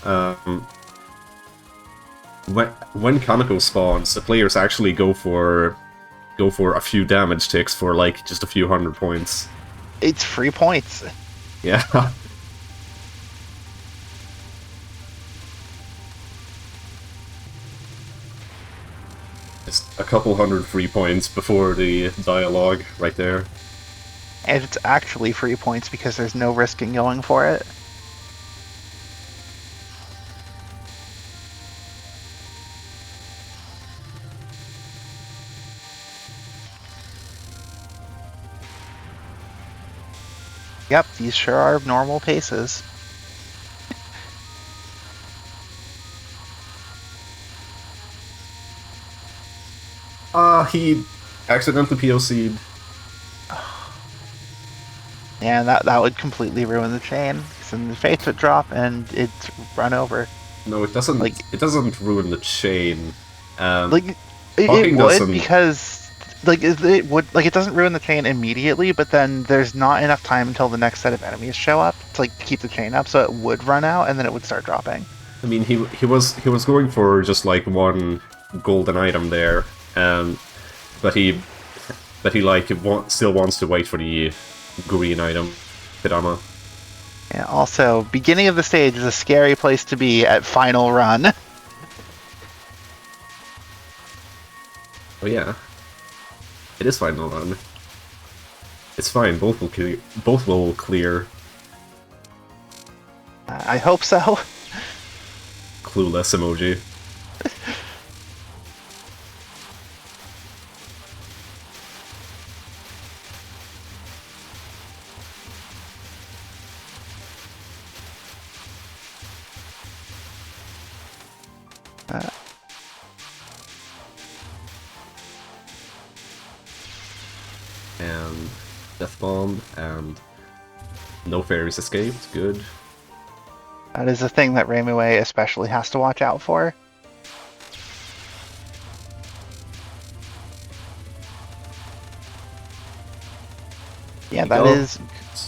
when Kaneko spawns, the players actually go for a few damage ticks for like just a few 100 points. It's free points. Yeah. Just a couple 100 free points before the dialogue right there. And it's actually free points because there's no risk in going for it. Yep, these sure are normal paces. He accidentally POC'd. Yeah, that would completely ruin the chain. Because then the faith would drop and it's run over. No, it doesn't. Like, it doesn't ruin the chain. Like it would doesn't. Because like it would, like it doesn't ruin the chain immediately, but then there's not enough time until the next set of enemies show up to like keep the chain up, so it would run out and then it would start dropping. I mean, he was going for just like one golden item there, but he like still wants to wait for the green item, Pirama. Yeah, also, beginning of the stage is a scary place to be at final run. Oh yeah, it is final run. It's fine. Both will clear. Both will clear. I hope so. Clueless emoji. And Death Bomb, and no fairies escaped. Good. That is a thing that Raimue especially has to watch out for. Yeah, that is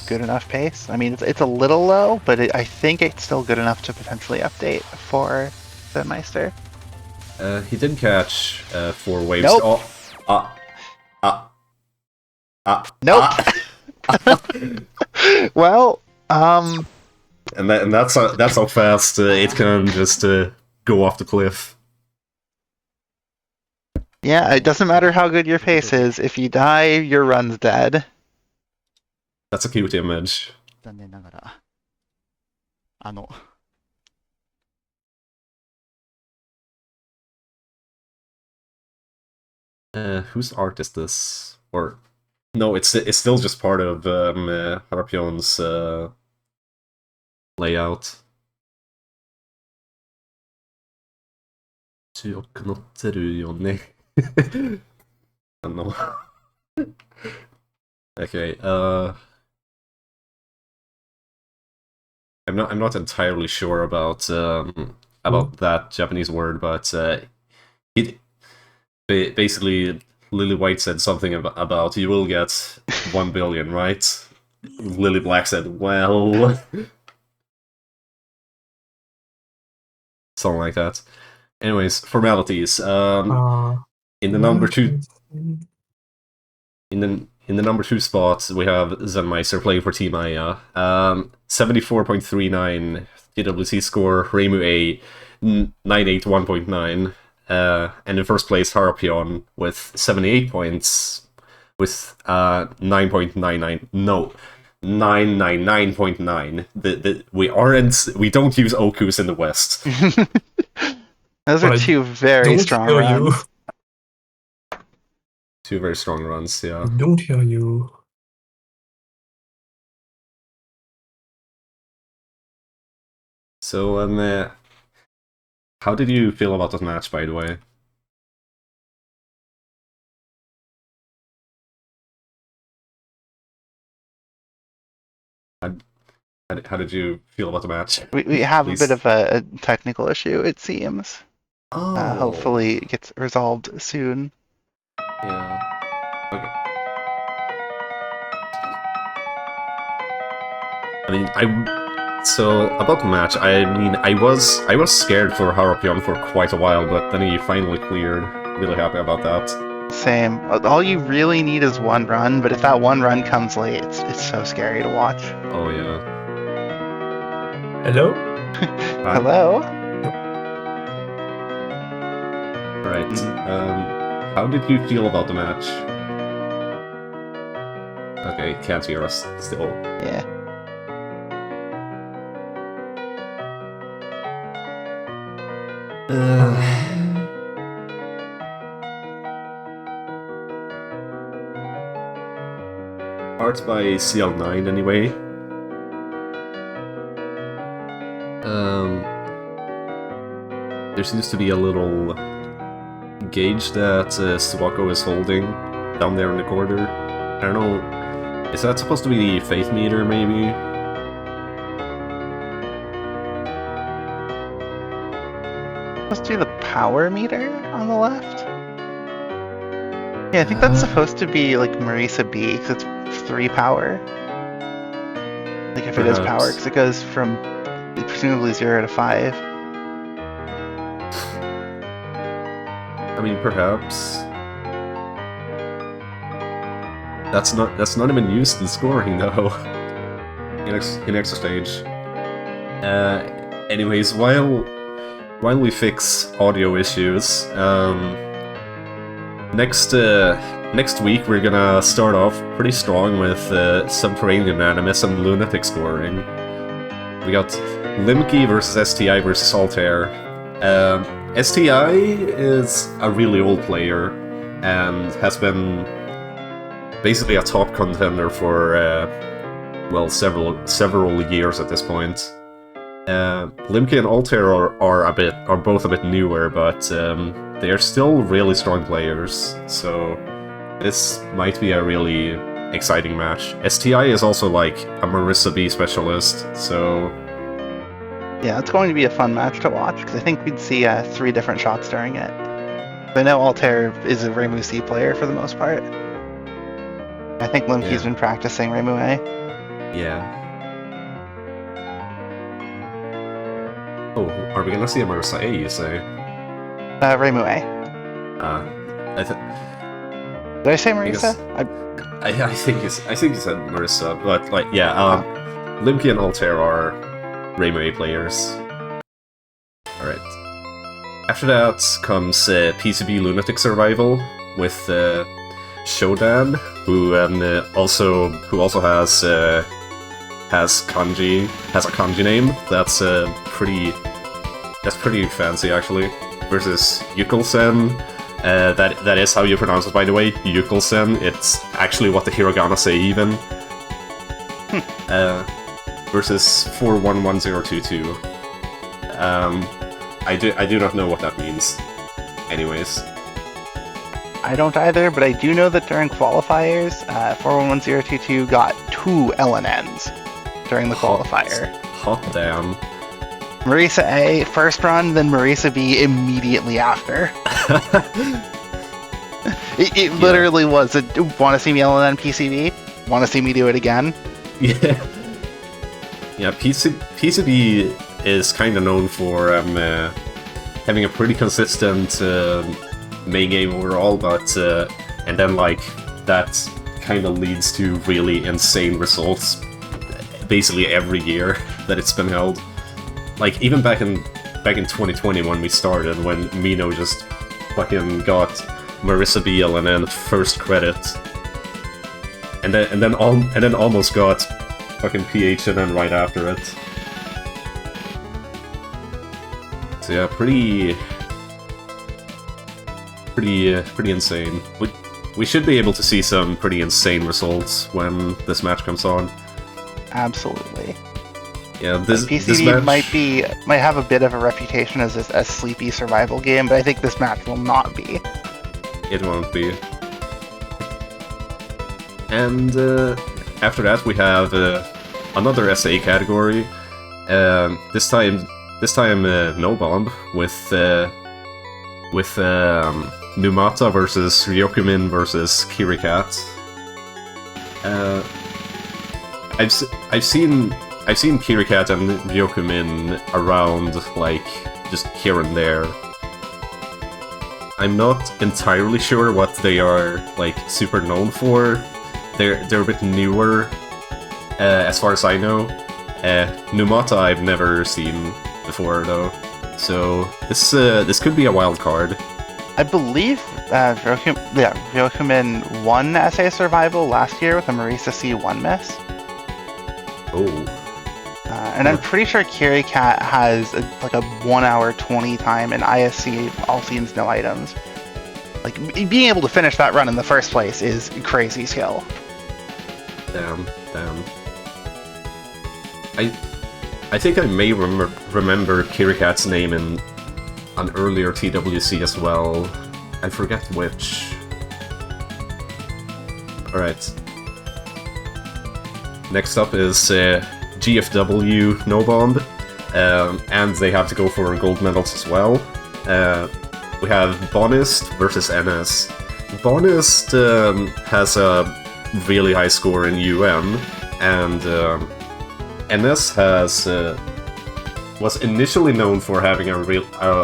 good enough pace. I mean, it's a little low, but I think it's still good enough to potentially update for Zenmaister. He did catch 4 waves. Nope. Nope. Well, and that's how fast it can just go off the cliff. Yeah, it doesn't matter how good your pace is. If you die, your run's dead. That's a cute image. 残念ながら、whose art is this? Or no, it's still just part of Harpion's layout. 強く乗ってるよね。Okay, I'm not entirely sure about that Japanese word, but it basically Lily White said something about you will get 1 billion, right? Lily Black said, well, something like that. Anyways, formalities. In the number 2. In the number 2 spot, we have Zenmaister playing for Team Aya. 74.39 GWC score, Reimu A 981.9. And in first place, Harpion with 78 points, with 9.99. No, 999.9. We don't use Okus in the West. Those are two very strong runs. Two very strong runs, yeah. Don't hear you. So, how did you feel about that match, by the way? How did you feel about the match? We have a bit of a technical issue, it seems. Oh. Hopefully it gets resolved soon. Yeah. Okay. I mean, so about the match, I mean, I was scared for Harpion for quite a while, but then he finally cleared. Really happy about that. Same. All you really need is one run, but if that one run comes late, it's so scary to watch. Oh yeah. Hello? Hello? Right. How did you feel about the match? Okay, can't hear us still. Yeah. Art by CL9 anyway. There seems to be a little gauge that Suwako is holding down there in the corner. I don't know. Is that supposed to be the faith meter, maybe? Supposed to be the power meter on the left? Yeah, I think that's supposed to be like Marisa B, because it's 3 power. Like if it is power, because it goes from presumably 0 to 5. mean, perhaps that's not even used in scoring though. in extra stage. Anyways, while we fix audio issues, next week we're gonna start off pretty strong with Subterranean Animus and Lunatic scoring. We got Limkey versus STI versus Altair. STI is a really old player and has been basically a top contender for well, several years at this point. Limkey and Altair are both a bit newer, but they are still really strong players, so this might be a really exciting match. STI is also like a Marissa B specialist, so Yeah, it's going to be a fun match to watch, because I think we'd see 3 different shots during it. I know Altair is a Reimu C player for the most part. I think Limkey's been practicing Reimu A. yeah. Oh, are we gonna see a Marissa A, you say? Reimu A. Did I say Marissa? I think you said Marissa, but like Limkey and Altair are Reimu A players. Alright. After that comes PCB Lunatic Survival with Shodan, who also has a kanji name. That's pretty fancy actually. Versus Yukelsen. That is how you pronounce it, by the way. Yukelsen. It's actually what the hiragana say even. Versus 411022. I do not know what that means. Anyways. I don't either, but I do know that during qualifiers, 411022 got 2 LNNs during the qualifier. Hot damn. Marissa A, first run, then Marissa B immediately after. it literally was a, want to see me LNN PCB? Want to see me do it again? Yeah. Yeah, PCB is kind of known for having a pretty consistent main game overall, but and then like that kind of leads to really insane results basically every year that it's been held. Like even back in 2020 when we started, when Mino just fucking got Marissa B LNN first credit, and then almost got fucking IHNN right after it. So yeah, pretty insane. We should be able to see some pretty insane results when this match comes on. Absolutely. Yeah, this PCB match might have a bit of a reputation as a sleepy survival game, but I think this match will not be. It won't be. And after that we have another SA category. This time No Bomb with Numata versus Ryokumin versus Kirikat. I've seen Kirikat and Ryokumin around, like, just here and there. I'm not entirely sure what they are, like, super known for. They're a bit newer, as far as I know. Numata I've never seen before, though. So this could be a wild card. I believe Ryokumin won SA Survival last year with a Marisa C1 miss. Oh. And I'm pretty sure Kirikat has like a 1 hour 20 time in ISC, all scenes, no items. Like, being able to finish that run in the first place is crazy skill. Damn. I think I may remember Kirikat's name in an earlier TWC as well. I forget which. Alright. Next up is GFW No Bomb, and they have to go for gold medals as well. We have Bonist versus NS. Bonist has a really high score in UM, and NS has was initially known for having a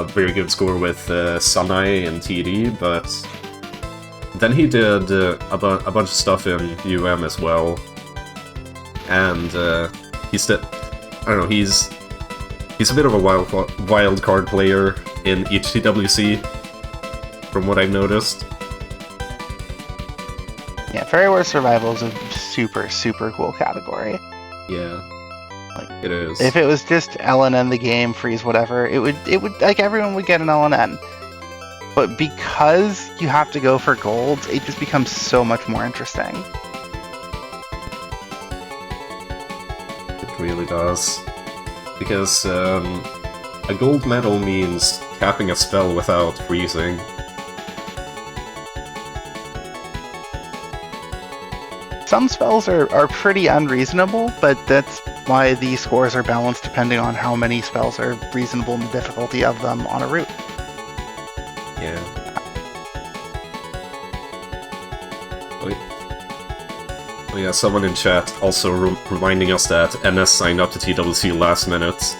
very good score with Sanai and TD, but then he did a bunch of stuff in UM as well, and he's I don't know, he's a bit of a wild card player in HTWC, from what I've noticed. Yeah, Fairy War Survival is a super, super cool category. Yeah, Like, it is. if it was just LNN the game, freeze whatever, it would like everyone would get an LNN. But because you have to go for golds, it just becomes so much more interesting. It really does. Because a gold medal means capping a spell without freezing. Some spells are pretty unreasonable, but that's why the scores are balanced depending on how many spells are reasonable in the difficulty of them on a route. Yeah. Oh yeah, someone in chat also reminding us that NS signed up to TWC last minute.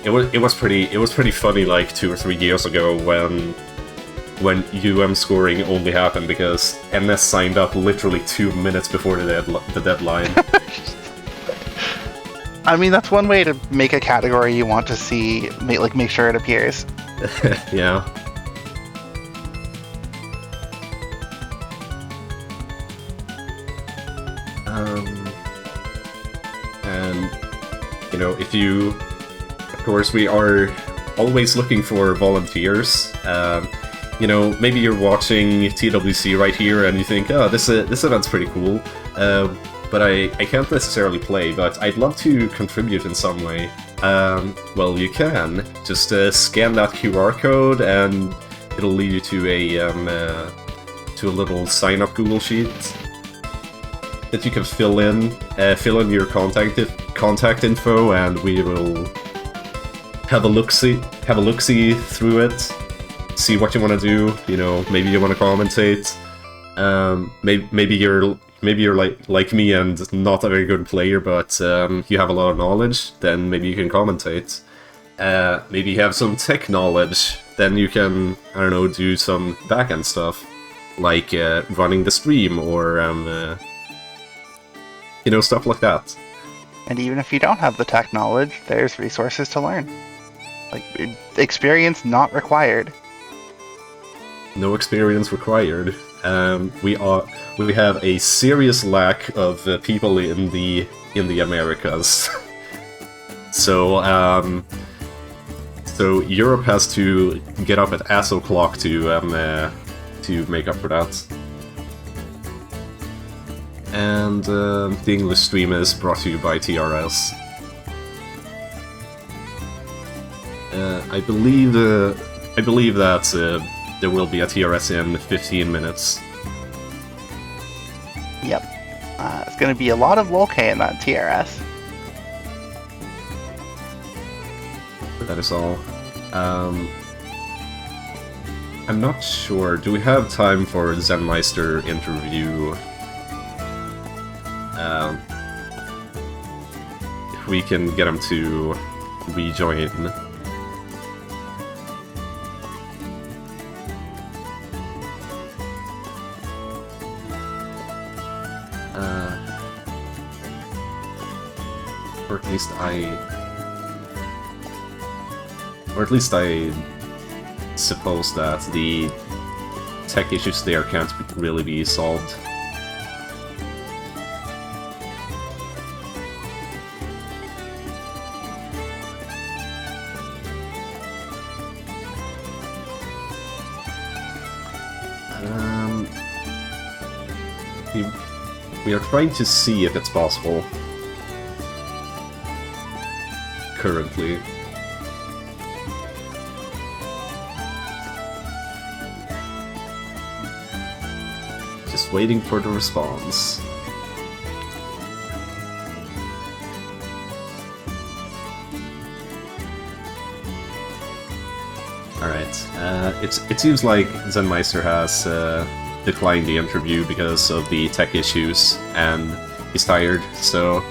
It was pretty funny like 2 or 3 years ago when UM scoring only happened because NS signed up literally 2 minutes before the deadline. I mean, that's one way to make a category you want to see, make sure it appears. Yeah. And, you know, of course, we are always looking for volunteers. You know, maybe you're watching TWC right here and you think, oh, this event's pretty cool, but I can't necessarily play, but I'd love to contribute in some way. Well, you can. Just scan that QR code and it'll lead you to a little sign-up Google sheet that you can fill in your contact info, and we will have a look-see through it. See what you want to do. You know, maybe you want to commentate. Maybe you're like me and not a very good player, but you have a lot of knowledge. Then maybe you can commentate. Maybe you have some tech knowledge. Then you can, I don't know, do some back-end stuff, like running the stream or you know, stuff like that. And even if you don't have the tech knowledge, there's resources to learn. Like, experience not required. No experience required. We have a serious lack of people in the Americas. So Europe has to get up at ass o'clock to make up for that. And the English stream is brought to you by TRS. I believe that there will be a TRS in 15 minutes. Yep. It's going to be a lot of lol in that TRS. That is all. I'm not sure. Do we have time for a Zenmaister interview? If we can get him to rejoin. Or at least I suppose that the tech issues there can't really be solved. We are trying to see if it's possible. Currently. Just waiting for the response. Alright, it seems like Zenmaister has declined the interview because of the tech issues, and he's tired, so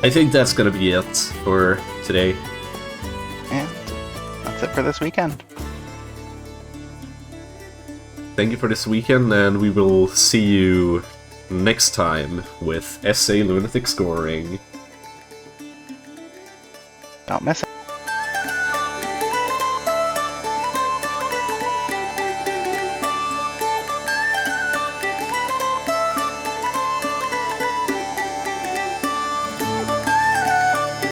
I think that's gonna be it for today. And that's it for this weekend. Thank you for this weekend, and we will see you next time with SA Lunatic Scoring. Don't miss it.